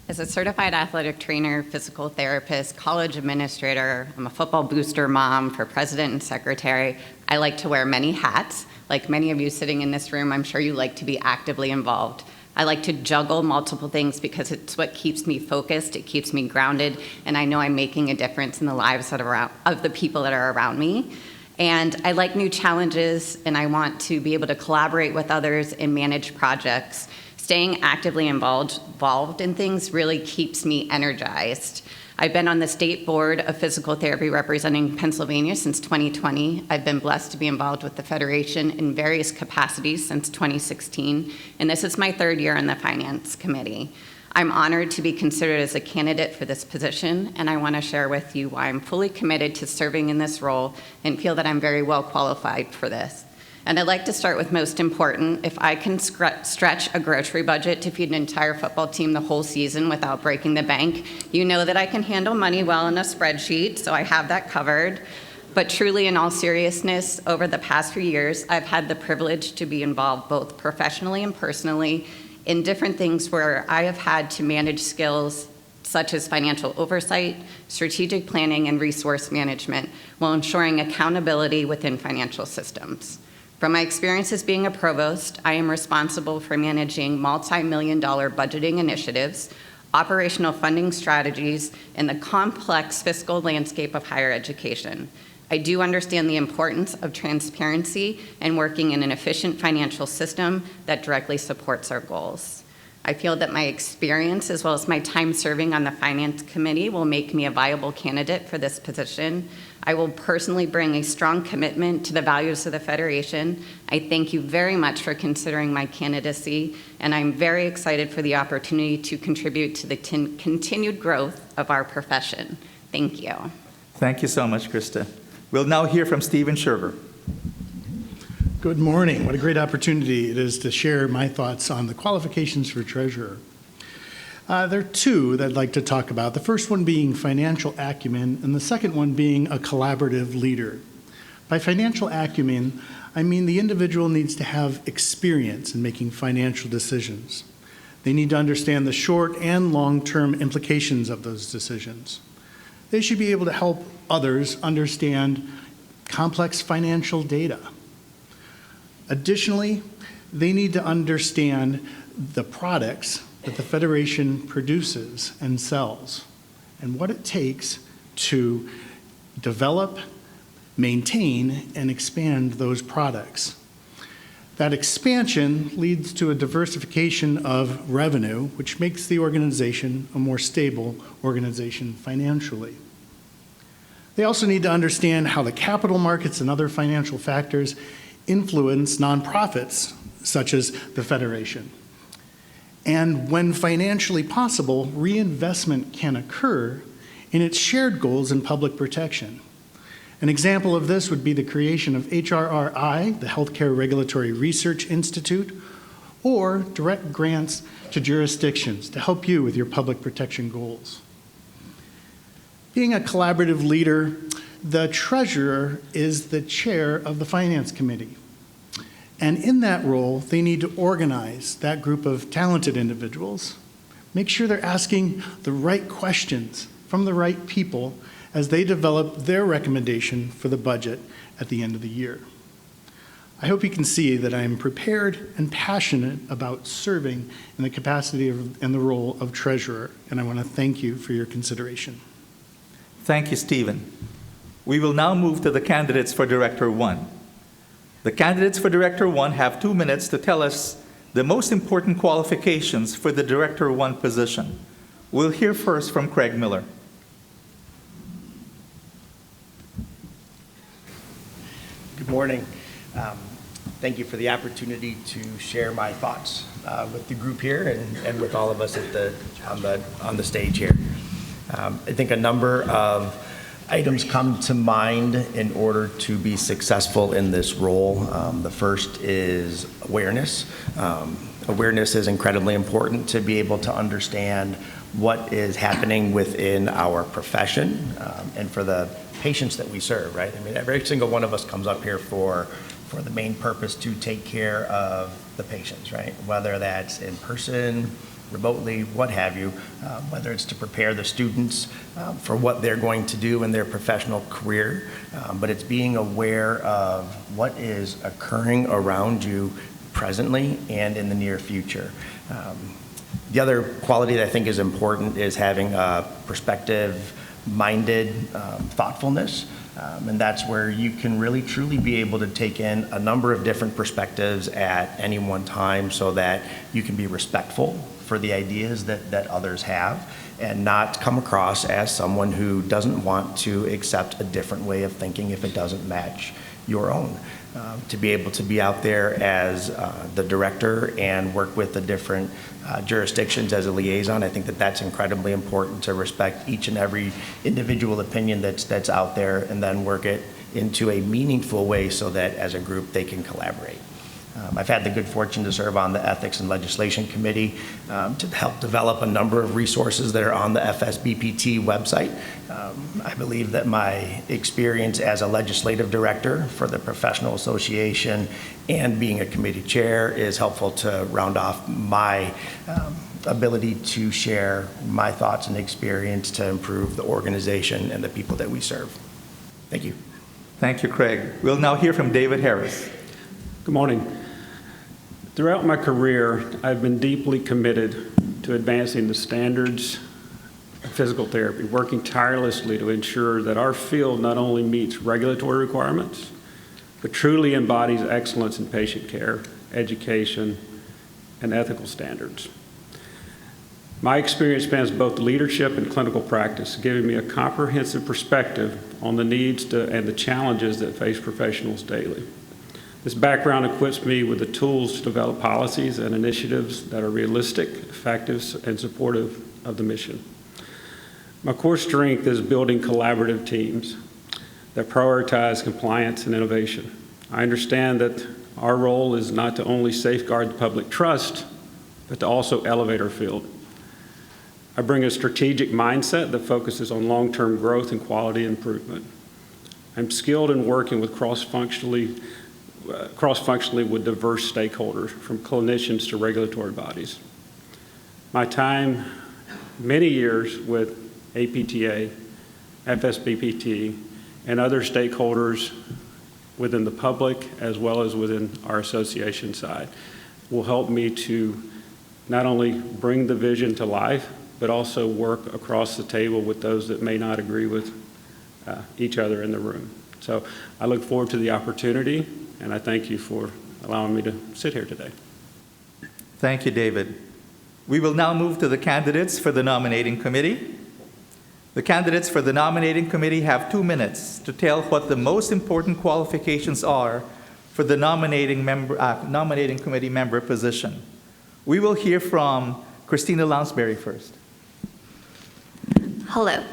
O: As a certified athletic trainer, physical therapist, college administrator, I'm a football booster mom for president and secretary. I like to wear many hats. Like many of you sitting in this room, I'm sure you like to be actively involved. I like to juggle multiple things because it's what keeps me focused, it keeps me grounded, and I know I'm making a difference in the lives of the people that are around me. And I like new challenges, and I want to be able to collaborate with others and manage projects. Staying actively involved in things really keeps me energized. I've been on the state board of physical therapy representing Pennsylvania since 2020. I've been blessed to be involved with the Federation in various capacities since 2016, and this is my 3rd year on the Finance Committee. I'm honored to be considered as a candidate for this position, and I want to share with you why I'm fully committed to serving in this role and feel that I'm very well qualified for this. And I'd like to start with most important. If I can stretch a grocery budget to feed an entire football team the whole season without breaking the bank, you know that I can handle money well in a spreadsheet, so I have that covered. But truly, in all seriousness, over the past few years, I've had the privilege to be involved both professionally and personally in different things where I have had to manage skills such as financial oversight, strategic planning, and resource management, while ensuring accountability within financial systems. From my experiences being a provost, I am responsible for managing multi-million-dollar budgeting initiatives, operational funding strategies, and the complex fiscal landscape of higher education. I do understand the importance of transparency and working in an efficient financial system that directly supports our goals. I feel that my experience, as well as my time serving on the Finance Committee, will make me a viable candidate for this position. I will personally bring a strong commitment to the values of the Federation. I thank you very much for considering my candidacy, and I'm very excited for the opportunity to contribute to the continued growth of our profession. Thank you.
L: Thank you so much, Krista. We'll now hear from Stephen Scherver.
P: Good morning. What a great opportunity it is to share my thoughts on the qualifications for treasurer. There are 2 that I'd like to talk about. The first one being financial acumen, and the second one being a collaborative leader. By financial acumen, I mean the individual needs to have experience in making financial decisions. They need to understand the short and long-term implications of those decisions. They should be able to help others understand complex financial data. Additionally, they need to understand the products that the Federation produces and sells and what it takes to develop, maintain, and expand those products. That expansion leads to a diversification of revenue, which makes the organization a more stable organization financially. They also need to understand how the capital markets and other financial factors influence nonprofits, such as the Federation. And when financially possible, reinvestment can occur in its shared goals in public protection. An example of this would be the creation of HRRI, the Healthcare Regulatory Research Institute, or direct grants to jurisdictions to help you with your public protection goals. Being a collaborative leader, the treasurer is the chair of the Finance Committee. And in that role, they need to organize that group of talented individuals, make sure they're asking the right questions from the right people as they develop their recommendation for the budget at the end of the year. I hope you can see that I am prepared and passionate about serving in the capacity and the role of treasurer, and I want to thank you for your consideration.
L: Thank you, Stephen. We will now move to the candidates for Director 1. The candidates for Director 1 have 2 minutes to tell us the most important qualifications for the Director 1 position. We'll hear first from Craig Miller.
Q: Good morning. Thank you for the opportunity to share my thoughts with the group here and with all of us on the stage here. I think a number of items come to mind in order to be successful in this role. The first is awareness. Awareness is incredibly important to be able to understand what is happening within our profession and for the patients that we serve, right? I mean, every single one of us comes up here for the main purpose to take care of the patients, right? Whether that's in person, remotely, what have you, whether it's to prepare the students for what they're going to do in their professional career, but it's being aware of what is occurring around you presently and in the near future. The other quality that I think is important is having a perspective-minded thoughtfulness. And that's where you can really truly be able to take in a number of different perspectives at any one time so that you can be respectful for the ideas that others have and not come across as someone who doesn't want to accept a different way of thinking if it doesn't match your own. To be able to be out there as the director and work with the different jurisdictions as a liaison, I think that's incredibly important, to respect each and every individual opinion that's out there and then work it into a meaningful way so that as a group they can collaborate. I've had the good fortune to serve on the Ethics and Legislation Committee to help develop a number of resources that are on the FSBPT website. I believe that my experience as a legislative director for the Professional Association and being a committee chair is helpful to round off my ability to share my thoughts and experience to improve the organization and the people that we serve. Thank you.
L: Thank you, Craig. We'll now hear from David Harris.
R: Good morning. Throughout my career, I've been deeply committed to advancing the standards of physical therapy, working tirelessly to ensure that our field not only meets regulatory requirements, but truly embodies excellence in patient care, education, and ethical standards. My experience spans both leadership and clinical practice, giving me a comprehensive perspective on the needs and the challenges that face professionals daily. This background equips me with the tools to develop policies and initiatives that are realistic, effective, and supportive of the mission. My core strength is building collaborative teams that prioritize compliance and innovation. I understand that our role is not to only safeguard the public trust, but to also elevate our field. I bring a strategic mindset that focuses on long-term growth and quality improvement. I'm skilled in working with cross-functionally with diverse stakeholders, from clinicians to regulatory bodies. My time, many years with APTA, FSBPT, and other stakeholders within the public as well as within our association side, will help me to not only bring the vision to life, but also work across the table with those that may not agree with each other in the room. So I look forward to the opportunity, and I thank you for allowing me to sit here today.
L: Thank you, David. We will now move to the candidates for the nominating committee. The candidates for the nominating committee have 2 minutes to tell what the most important qualifications are for the nominating committee member position. We will hear from Christina Lounsbury first.
S: Hello.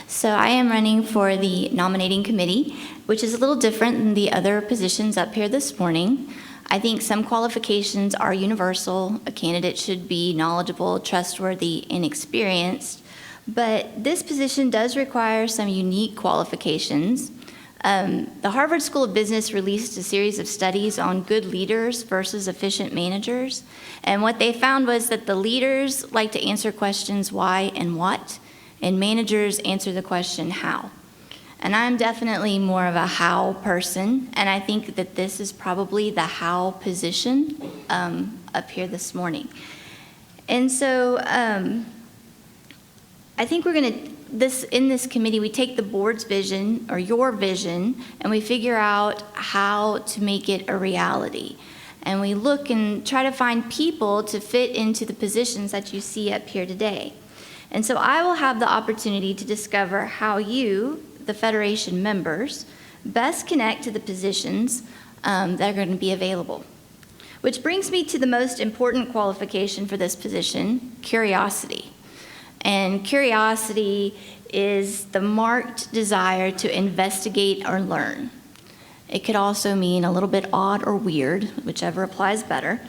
S: So I am running for the nominating committee, which is a little different than the other positions up here this morning. I think some qualifications are universal. A candidate should be knowledgeable, trustworthy, and experienced. But this position does require some unique qualifications. The Harvard School of Business released a series of studies on good leaders versus efficient managers. And what they found was that the leaders like to answer questions why and what, and managers answer the question how. And I'm definitely more of a how person, and I think that this is probably the how position up here this morning. And so I think we're going to, in this committee, we take the board's vision, or your vision, and we figure out how to make it a reality. And we look and try to find people to fit into the positions that you see up here today. And so I will have the opportunity to discover how you, the Federation members, best connect to the positions that are going to be available. Which brings me to the most important qualification for this position, curiosity. And curiosity is the marked desire to investigate or learn. It could also mean a little bit odd or weird, whichever applies better.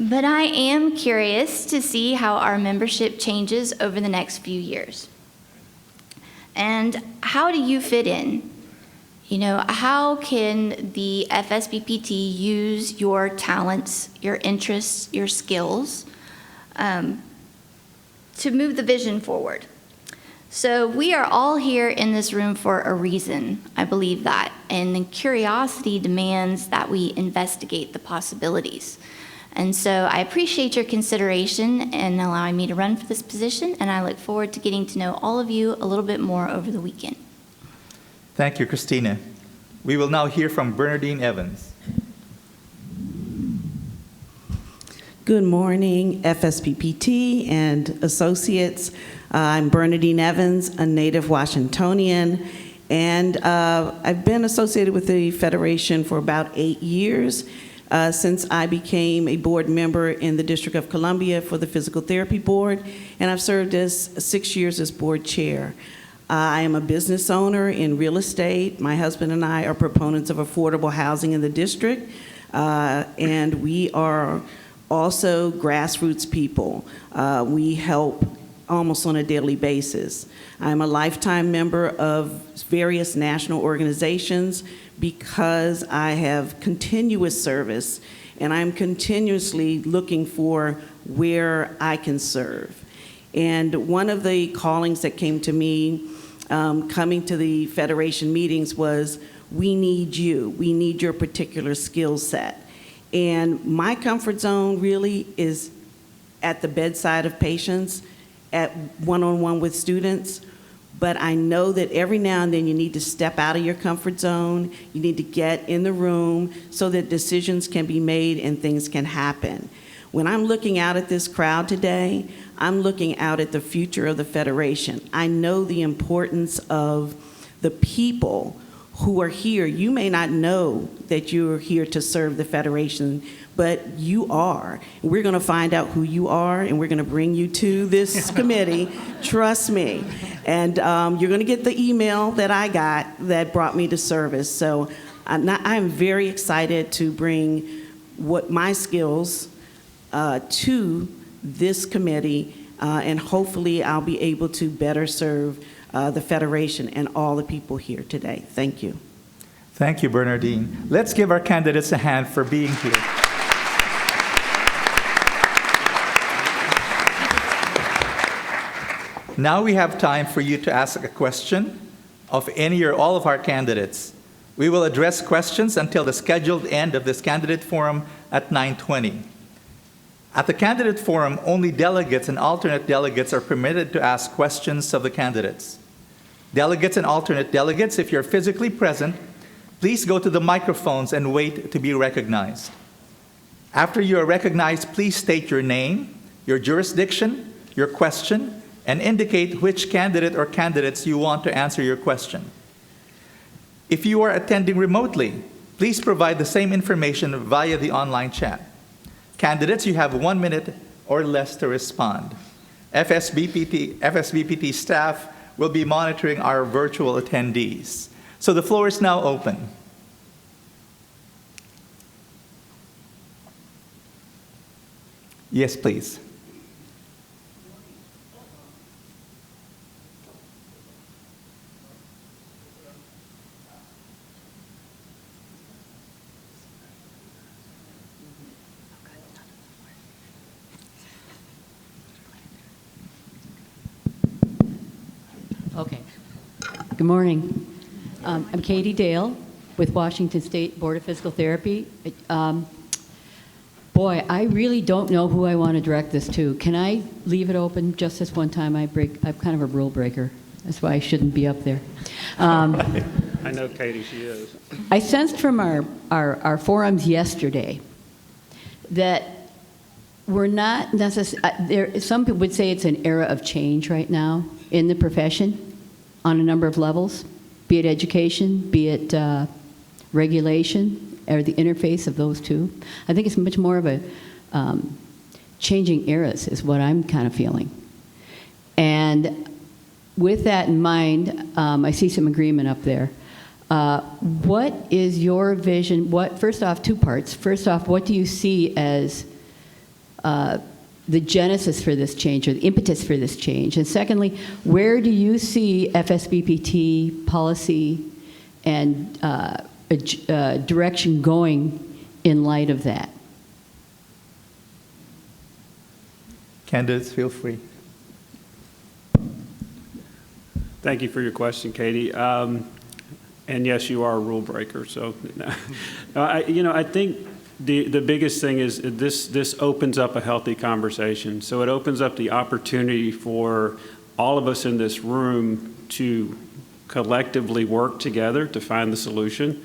S: but I am curious to see how our membership changes over the next few years. And how do you fit in? You know, how can the FSBPT use your talents, your interests, your skills to move the vision forward? So we are all here in this room for a reason. I believe that. And the curiosity demands that we investigate the possibilities. And so I appreciate your consideration in allowing me to run for this position, and I look forward to getting to know all of you a little bit more over the weekend.
L: Thank you, Christina. We will now hear from Bernadine Evans.
T: Good morning, FSPPT and associates. I'm Bernadine Evans, a native Washingtonian, and I've been associated with the Federation for about 8 years since I became a board member in the District of Columbia for the Physical Therapy Board, and I've served as 6 years as board chair. I am a business owner in real estate. My husband and I are proponents of affordable housing in the district, and we are also grassroots people. We help almost on a daily basis. I'm a lifetime member of various national organizations because I have continuous service and I'm continuously looking for where I can serve. And one of the callings that came to me coming to the Federation meetings was, we need you. We need your particular skill set. And my comfort zone really is at the bedside of patients, at one-on-one with students, but I know that every now and then you need to step out of your comfort zone, you need to get in the room so that decisions can be made and things can happen. When I'm looking out at this crowd today, I'm looking out at the future of the Federation. I know the importance of the people who are here. You may not know that you're here to serve the Federation, but you are. We're going to find out who you are, and we're going to bring you to this committee. Trust me. And you're going to get the email that I got that brought me to service. So I'm very excited to bring what my skills to this committee, and hopefully I'll be able to better serve the Federation and all the people here today. Thank you.
L: Thank you, Bernardine. Let's give our candidates a hand for being here. Now we have time for you to ask a question of any or all of our candidates. We will address questions until the scheduled end of this candidate forum at 9:20. At the candidate forum, only delegates and alternate delegates are permitted to ask questions of the candidates. Delegates and alternate delegates, if you're physically present, please go to the microphones and wait to be recognized. After you are recognized, please state your name, your jurisdiction, your question, and indicate which candidate or candidates you want to answer your question. If you are attending remotely, please provide the same information via the online chat. Candidates, you have 1 minute or less to respond. FSBPT staff will be monitoring our virtual attendees. So the floor is now open. Yes, please.
U: Okay. Good morning. I'm Katie Dale with Washington State Board of Physical Therapy. Boy, I really don't know who I want to direct this to. Can I leave it open just this one time? I'm kind of a rule breaker. That's why I shouldn't be up there.
R: I know Katie, she is.
U: I sensed from our forums yesterday that we're not necessarily, some people would say it's an era of change right now in the profession on a number of levels, be it education, be it regulation, or the interface of those two. I think it's much more of a changing eras is what I'm kind of feeling. And with that in mind, I see some agreement up there. What is your vision? First off, two parts. First off, what do you see as the genesis for this change or the impetus for this change? And secondly, where do you see FSBPT policy and direction going in light of that?
L: Candidates, feel free.
R: Thank you for your question, Katie. And yes, you are a rule breaker. So, I think the biggest thing is this opens up a healthy conversation. So it opens up the opportunity for all of us in this room to collectively work together to find the solution.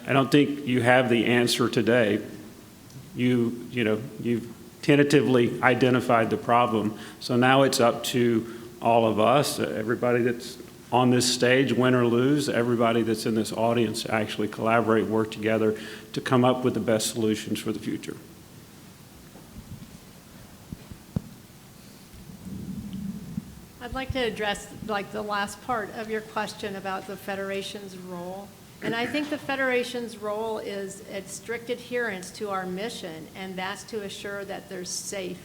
R: I don't think you have the answer today. You've tentatively identified the problem. So now it's up to all of us, everybody that's on this stage, win or lose, everybody that's in this audience to actually collaborate, work together to come up with the best solutions for the future.
M: I'd like to address the last part of your question about the Federation's role. And I think the Federation's role is a strict adherence to our mission, and that's to assure that there's safe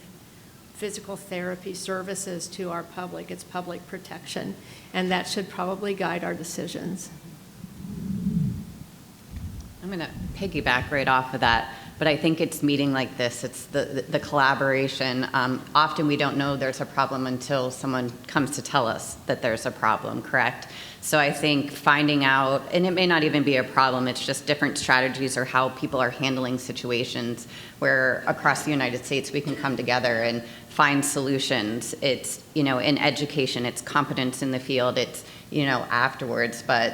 M: physical therapy services to our public. It's public protection, and that should probably guide our decisions.
O: I'm going to piggyback right off of that, but I think it's meeting like this. It's the collaboration. Often we don't know there's a problem until someone comes to tell us that there's a problem, correct? So I think finding out, and it may not even be a problem, it's just different strategies or how people are handling situations where across the United States we can come together and find solutions. It's, in education, it's competence in the field, it's, afterwards, but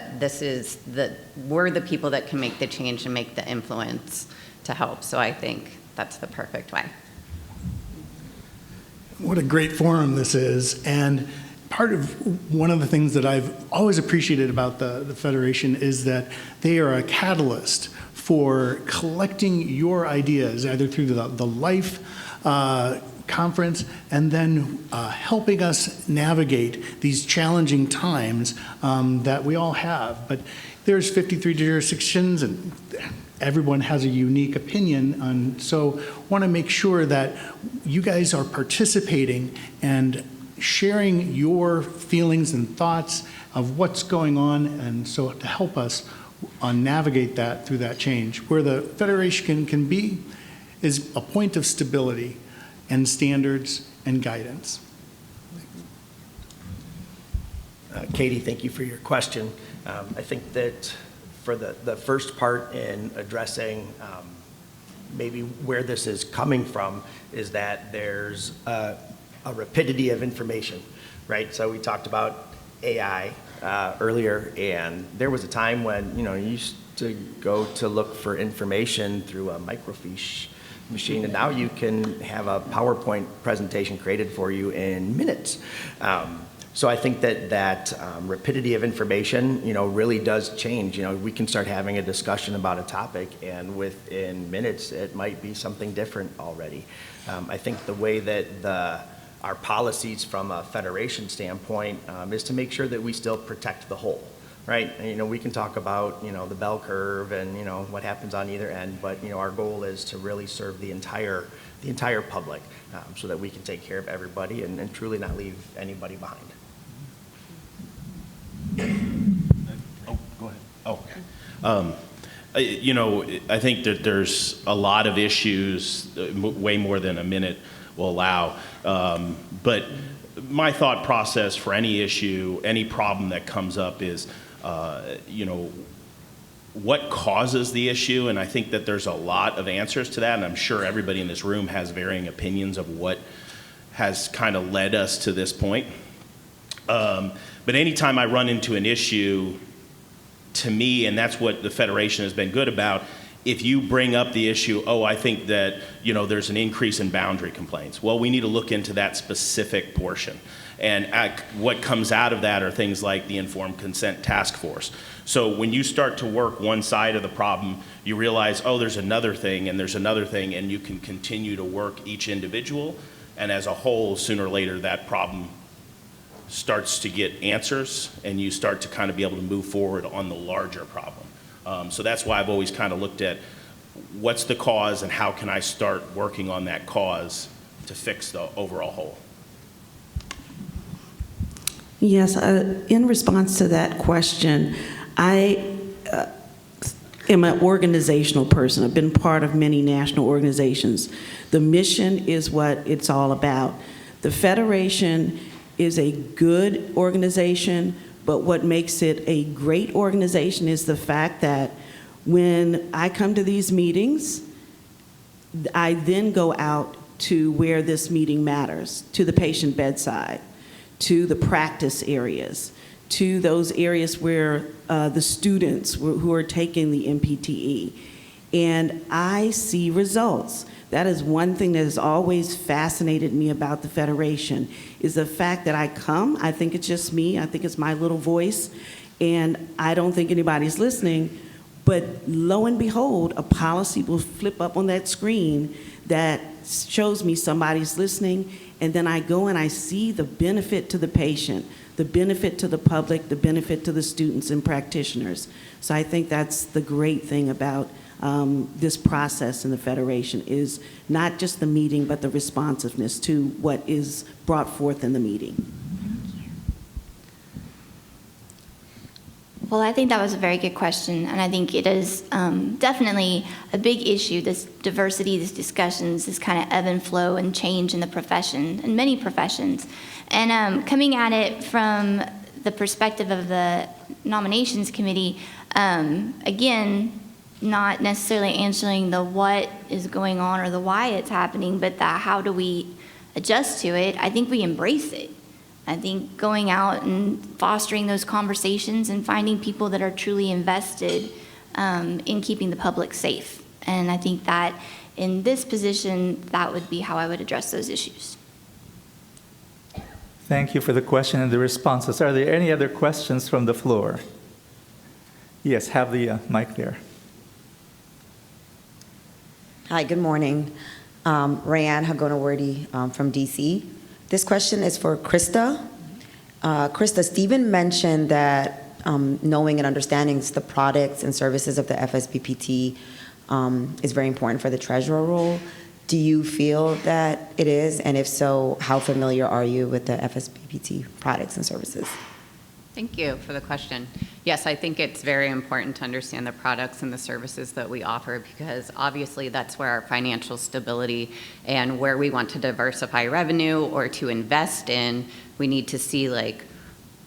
O: we're the people that can make the change and make the influence to help. So I think that's the perfect way.
P: What a great forum this is. And one of the things that I've always appreciated about the Federation is that they are a catalyst for collecting your ideas, either through the LIFE conference and then helping us navigate these challenging times that we all have. But there's 53 jurisdictions and everyone has a unique opinion, and so want to make sure that you guys are participating and sharing your feelings and thoughts of what's going on, and so to help us navigate that through that change. Where the Federation can be is a point of stability and standards and guidance.
Q: Katie, thank you for your question. I think that for the first part in addressing maybe where this is coming from is that there's a rapidity of information, right? So we talked about AI earlier, and there was a time when you used to go to look for information through a microfiche machine, and now you can have a PowerPoint presentation created for you in minutes. So I think that rapidity of information, really does change. We can start having a discussion about a topic, and within minutes, it might be something different already. I think the way that our policies from a Federation standpoint is to make sure that we still protect the whole, right? And, we can talk about, the bell curve and, what happens on either end, but, our goal is to really serve the entire public so that we can take care of everybody and truly not leave anybody behind.
N: Oh, go ahead. Oh, okay. I think that there's a lot of issues, way more than a minute will allow. But my thought process for any issue, any problem that comes up is, what causes the issue? And I think that there's a lot of answers to that, and I'm sure everybody in this room has varying opinions of what has kind of led us to this point. But anytime I run into an issue, to me, and that's what the Federation has been good about, if you bring up the issue, I think that, there's an increase in boundary complaints. Well, we need to look into that specific portion. And what comes out of that are things like the Informed Consent Task Force. So when you start to work one side of the problem, you realize, there's another thing, and there's another thing, and you can continue to work each individual. And as a whole, sooner or later, that problem starts to get answers, and you start to kind of be able to move forward on the larger problem. So that's why I've always kind of looked at what's the cause and how can I start working on that cause to fix the overall whole?
T: Yes, in response to that question, I am an organizational person. I've been part of many national organizations. The mission is what it's all about. The Federation is a good organization, but what makes it a great organization is the fact that when I come to these meetings, I then go out to where this meeting matters, to the patient bedside, to the practice areas, to those areas where the students who are taking the MPTE. And I see results. That is one thing that has always fascinated me about the Federation, is the fact that I come, I think it's just me, I think it's my little voice, and I don't think anybody's listening, but lo and behold, a policy will flip up on that screen that shows me somebody's listening, and then I go and I see the benefit to the patient, the benefit to the public, the benefit to the students and practitioners. So I think that's the great thing about this process in the Federation, is not just the meeting, but the responsiveness to what is brought forth in the meeting.
S: Well, I think that was a very good question, and I think it is definitely a big issue, this diversity, these discussions, this kind of ebb and flow and change in the profession, in many professions. And coming at it from the perspective of the nominations committee, again, not necessarily answering the what is going on or the why it's happening, but the how do we adjust to it. I think we embrace it. I think going out and fostering those conversations and finding people that are truly invested in keeping the public safe. And I think that in this position, that would be how I would address those issues.
L: Thank you for the question and the responses. Are there any other questions from the floor? Yes, have the mic there.
C: Hi, good morning. Rayanne Hagonawardi from DC. This question is for Krista. Krista, Stephen mentioned that knowing and understanding the products and services of the FSBPT is very important for the treasurer role. Do you feel that it is? And if so, how familiar are you with the FSBPT products and services?
O: Thank you for the question. Yes, I think it's very important to understand the products and the services that we offer, because obviously that's where our financial stability and where we want to diversify revenue or to invest in, we need to see like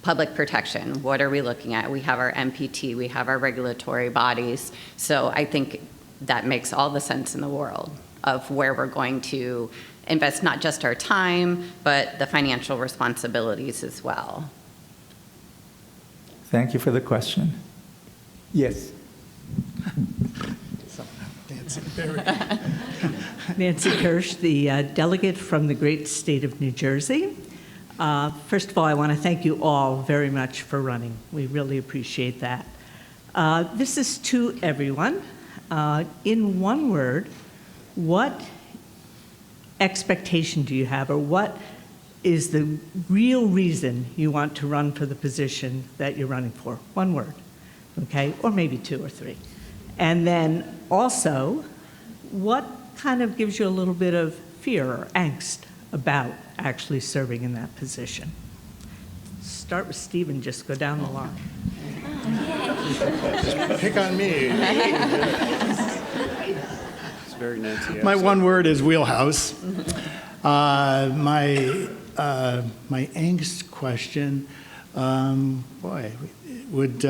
O: public protection. What are we looking at? We have our MPT, we have our regulatory bodies. So I think that makes all the sense in the world of where we're going to invest not just our time, but the financial responsibilities as well.
L: Thank you for the question. Yes.
V: Nancy Kirsch, the delegate from the great state of New Jersey. First of all, I want to thank you all very much for running. We really appreciate that. This is to everyone. In one word, what expectation do you have, or what is the real reason you want to run for the position that you're running for? One word, okay? Or maybe two or three. And then also, what kind of gives you a little bit of fear or angst about actually serving in that position? Start with Stephen, just go down the line.
P: Just pick on me.
R: It's very Nancy.
P: My one word is wheelhouse. My angst question, would,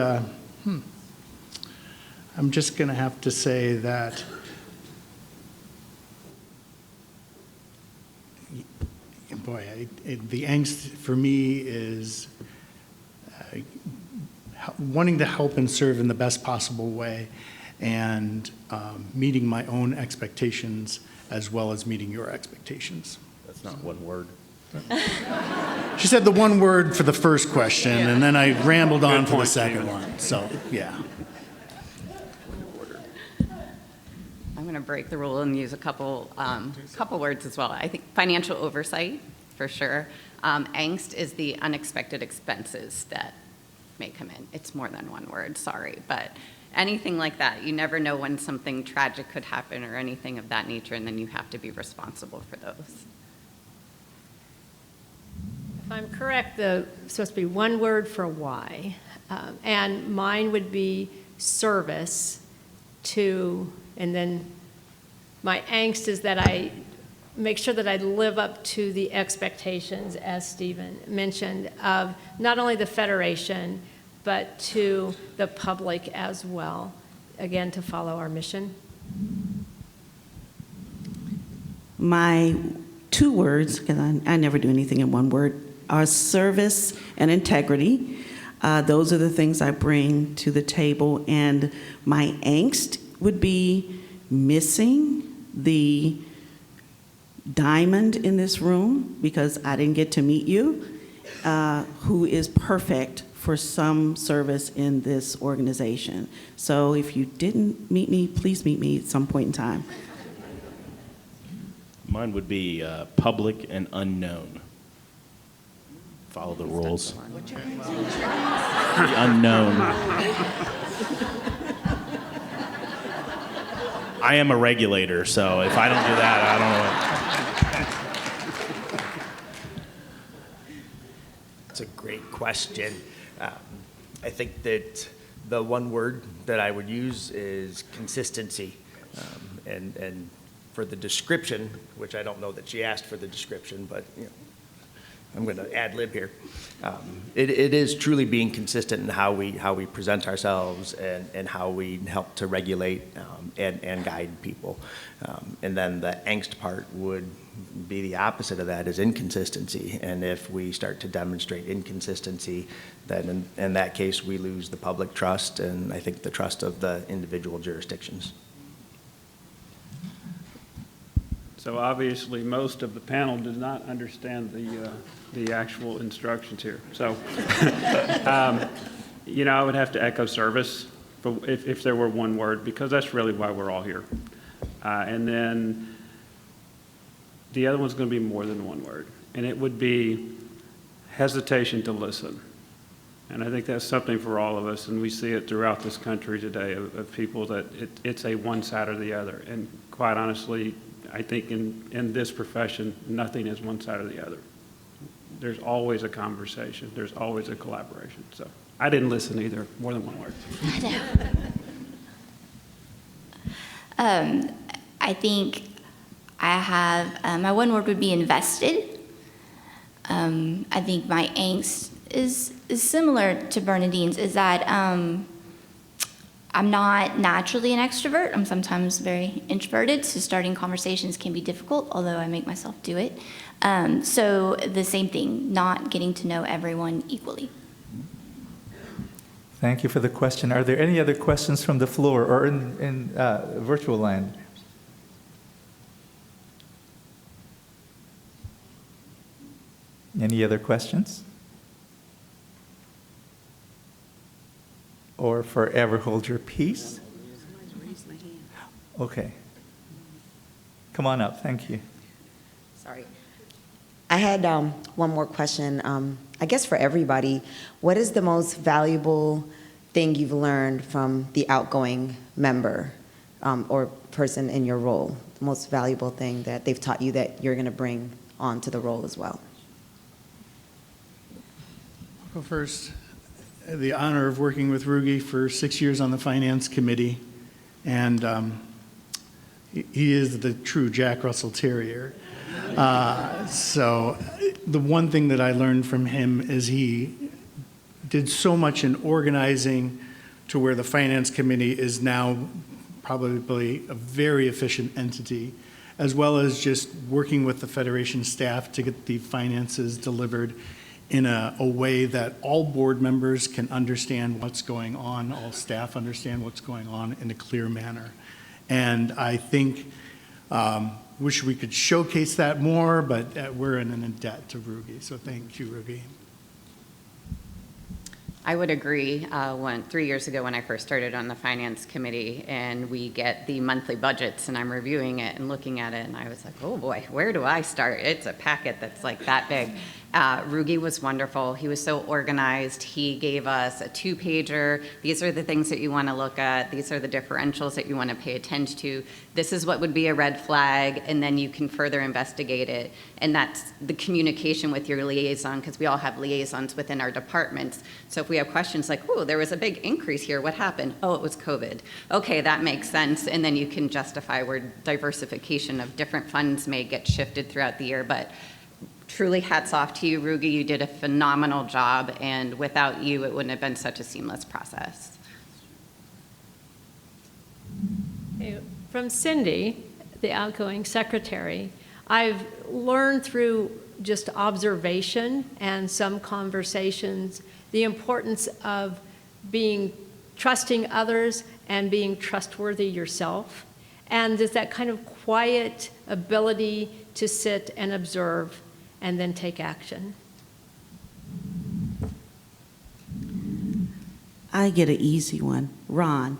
P: I'm just going to have to say that the angst for me is wanting to help and serve in the best possible way, and meeting my own expectations as well as meeting your expectations.
N: That's not one word.
P: She said the one word for the first question, and then I rambled on for the second one. So, yeah.
O: I'm going to break the rule and use a couple words as well. I think financial oversight, for sure. Angst is the unexpected expenses that may come in. It's more than one word, sorry. But anything like that. You never know when something tragic could happen or anything of that nature, and then you have to be responsible for those.
M: If I'm correct, it's supposed to be one word for why. And mine would be service to, and then my angst is that I make sure that I live up to the expectations, as Stephen mentioned, of not only the Federation, but to the public as well, again, to follow our mission.
T: My 2 words, because I never do anything in 1 word, are service and integrity. Those are the things I bring to the table, and my angst would be missing the diamond in this room, because I didn't get to meet you, who is perfect for some service in this organization. So if you didn't meet me, please meet me at some point in time.
N: Mine would be public and unknown. Follow the rules. The unknown. I am a regulator, so if I don't do that, I don't know.
Q: It's a great question. I think that the one word that I would use is consistency. And for the description, which I don't know that she asked for the description, but I'm going to ad lib here. It is truly being consistent in how we present ourselves and how we help to regulate and guide people. And then the angst part would be the opposite of that, is inconsistency. And if we start to demonstrate inconsistency, then in that case we lose the public trust, and I think the trust of the individual jurisdictions.
R: So obviously, most of the panel does not understand the actual instructions here. So, I would have to echo service if there were one word, because that's really why we're all here. And then the other one's going to be more than one word, and it would be hesitation to listen. And I think that's something for all of us, and we see it throughout this country today of people that it's a one side or the other. And quite honestly, I think in this profession, nothing is one side or the other. There's always a conversation. There's always a collaboration. So I didn't listen either, more than one word.
S: I think I have, my one word would be invested. I think my angst is similar to Bernadine's, is that I'm not naturally an extrovert. I'm sometimes very introverted, so starting conversations can be difficult, although I make myself do it. So the same thing, not getting to know everyone equally.
L: Thank you for the question. Are there any other questions from the floor or in virtual land? Any other questions? Or forever hold your peace? Okay. Come on up. Thank you.
C: Sorry. I had one more question. I guess for everybody, what is the most valuable thing you've learned from the outgoing member or person in your role? The most valuable thing that they've taught you that you're going to bring onto the role as well?
P: Well, first, I had the honor of working with Rugi for 6 years on the Finance Committee, and he is the true Jack Russell Terrier. So the one thing that I learned from him is he did so much in organizing to where the Finance Committee is now probably a very efficient entity, as well as just working with the Federation staff to get the finances delivered in a way that all board members can understand what's going on, all staff understand what's going on in a clear manner. And I think, wish we could showcase that more, but we're in debt to Rugi, so thank you, Rugi.
O: I would agree. 3 years ago when I first started on the Finance Committee, and we get the monthly budgets, and I'm reviewing it and looking at it, and I was like, oh boy, where do I start? It's a packet that's like that big. Rugi was wonderful. He was so organized. He gave us a 2-pager. These are the things that you want to look at. These are the differentials that you want to pay attention to. This is what would be a red flag, and then you can further investigate it. And that's the communication with your liaison, because we all have liaisons within our departments. So if we have questions like, oh, there was a big increase here, what happened? Oh, it was COVID. Okay, that makes sense. And then you can justify where diversification of different funds may get shifted throughout the year. But truly hats off to you, Rugi. You did a phenomenal job, and without you, it wouldn't have been such a seamless process.
M: Okay, from Cindy, the outgoing secretary, I've learned through just observation and some conversations the importance of trusting others and being trustworthy yourself. And there's that kind of quiet ability to sit and observe and then take action.
T: I get an easy one, Ron.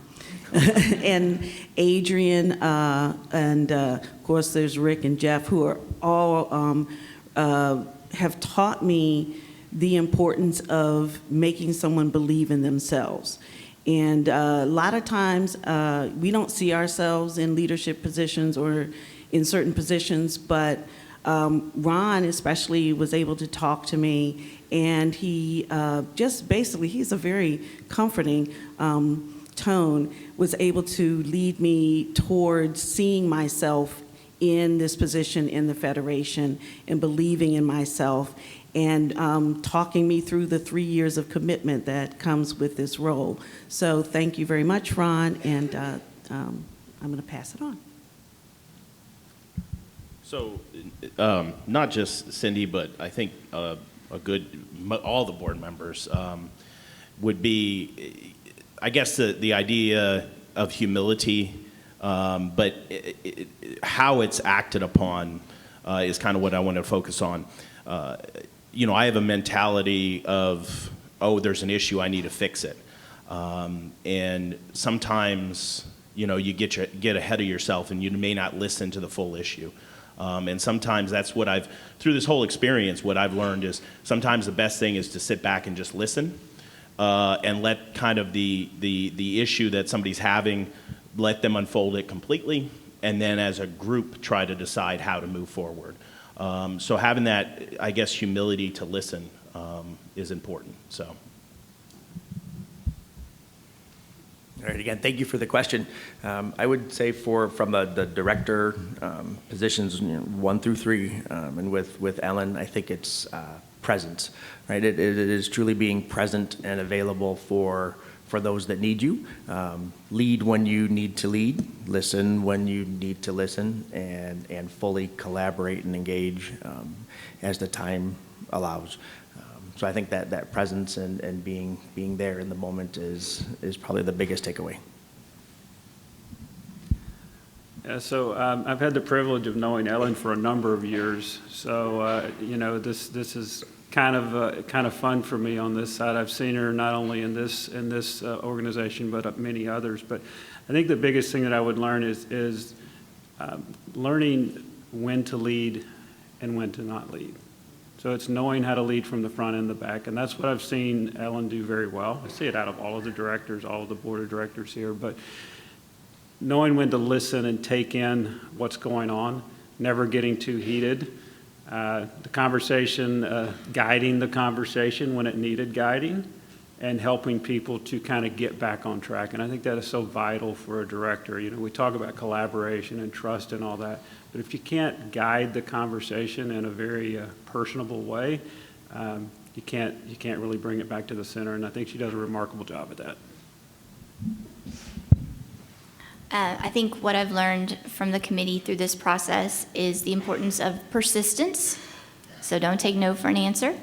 T: And Adrian, and of course there's Rick and Jeff, who are all have taught me the importance of making someone believe in themselves. And a lot of times we don't see ourselves in leadership positions or in certain positions, but Ron especially was able to talk to me, and he just basically, he's a very comforting tone, was able to lead me towards seeing myself in this position in the Federation and believing in myself, and talking me through the 3 years of commitment that comes with this role. So thank you very much, Ron, and I'm going to pass it on.
N: So, not just Cindy, but I think all the board members would be, I guess, the idea of humility, but how it's acted upon is kind of what I want to focus on. I have a mentality of, oh, there's an issue, I need to fix it. And sometimes, you get ahead of yourself and you may not listen to the full issue. And sometimes that's what through this whole experience, what I've learned is sometimes the best thing is to sit back and just listen and let kind of the issue that somebody's having, let them unfold it completely, and then as a group try to decide how to move forward. So having that, I guess, humility to listen is important. So.
Q: All right, again, thank you for the question. I would say from the director positions 1 through 3, and with Ellen, I think it's presence, right? It is truly being present and available for those that need you. Lead when you need to lead, listen when you need to listen, and fully collaborate and engage as the time allows. So I think that presence and being there in the moment is probably the biggest takeaway.
R: Yeah, so I've had the privilege of knowing Ellen for a number of years. So this is kind of fun for me on this side. I've seen her not only in this organization but many others. But I think the biggest thing that I would learn is learning when to lead and when to not lead. So it's knowing how to lead from the front and the back, and that's what I've seen Ellen do very well. I see it out of all of the directors, all of the board of directors here, but knowing when to listen and take in what's going on, never getting too heated, the conversation, guiding the conversation when it needed guiding, and helping people to kind of get back on track. And I think that is so vital for a director. We talk about collaboration and trust and all that, but if you can't guide the conversation in a very personable way, you can't really bring it back to the center. And I think she does a remarkable job at that.
S: I think what I've learned from the committee through this process is the importance of persistence. So don't take no for an answer.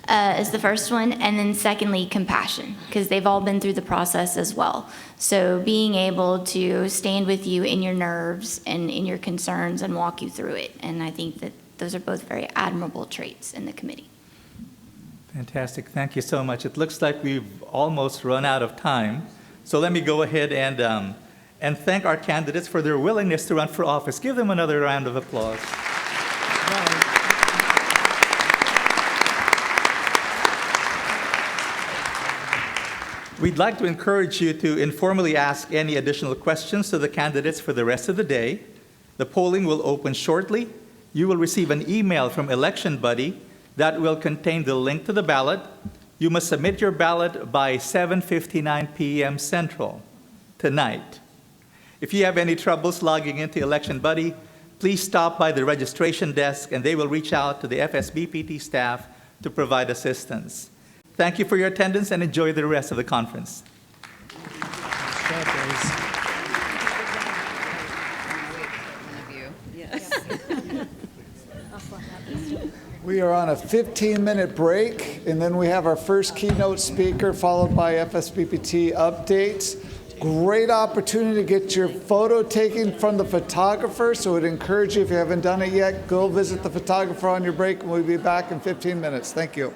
S: Is the first one, and then secondly, compassion, because they've all been through the process as well. So being able to stand with you in your nerves and in your concerns and walk you through it, and I think that those are both very admirable traits in the committee.
L: Fantastic, thank you so much. It looks like we've almost run out of time, so let me go ahead and thank our candidates for their willingness to run for office. Give them another round of applause. We'd like to encourage you to informally ask any additional questions to the candidates for the rest of the day. The polling will open shortly. You will receive an email from Election Buddy that will contain the link to the ballot. You must submit your ballot by 7:59 p.m. Central tonight. If you have any troubles logging into Election Buddy, please stop by the registration desk and they will reach out to the FSBPT staff to provide assistance. Thank you for your attendance and enjoy the rest of the conference.
A: We are on a 15-minute break, and then we have our first keynote speaker, followed by FSBPT updates. Great opportunity to get your photo taken from the photographer, so I'd encourage you, if you haven't done it yet, go visit the photographer on your break, and we'll be back in 15 minutes. Thank you.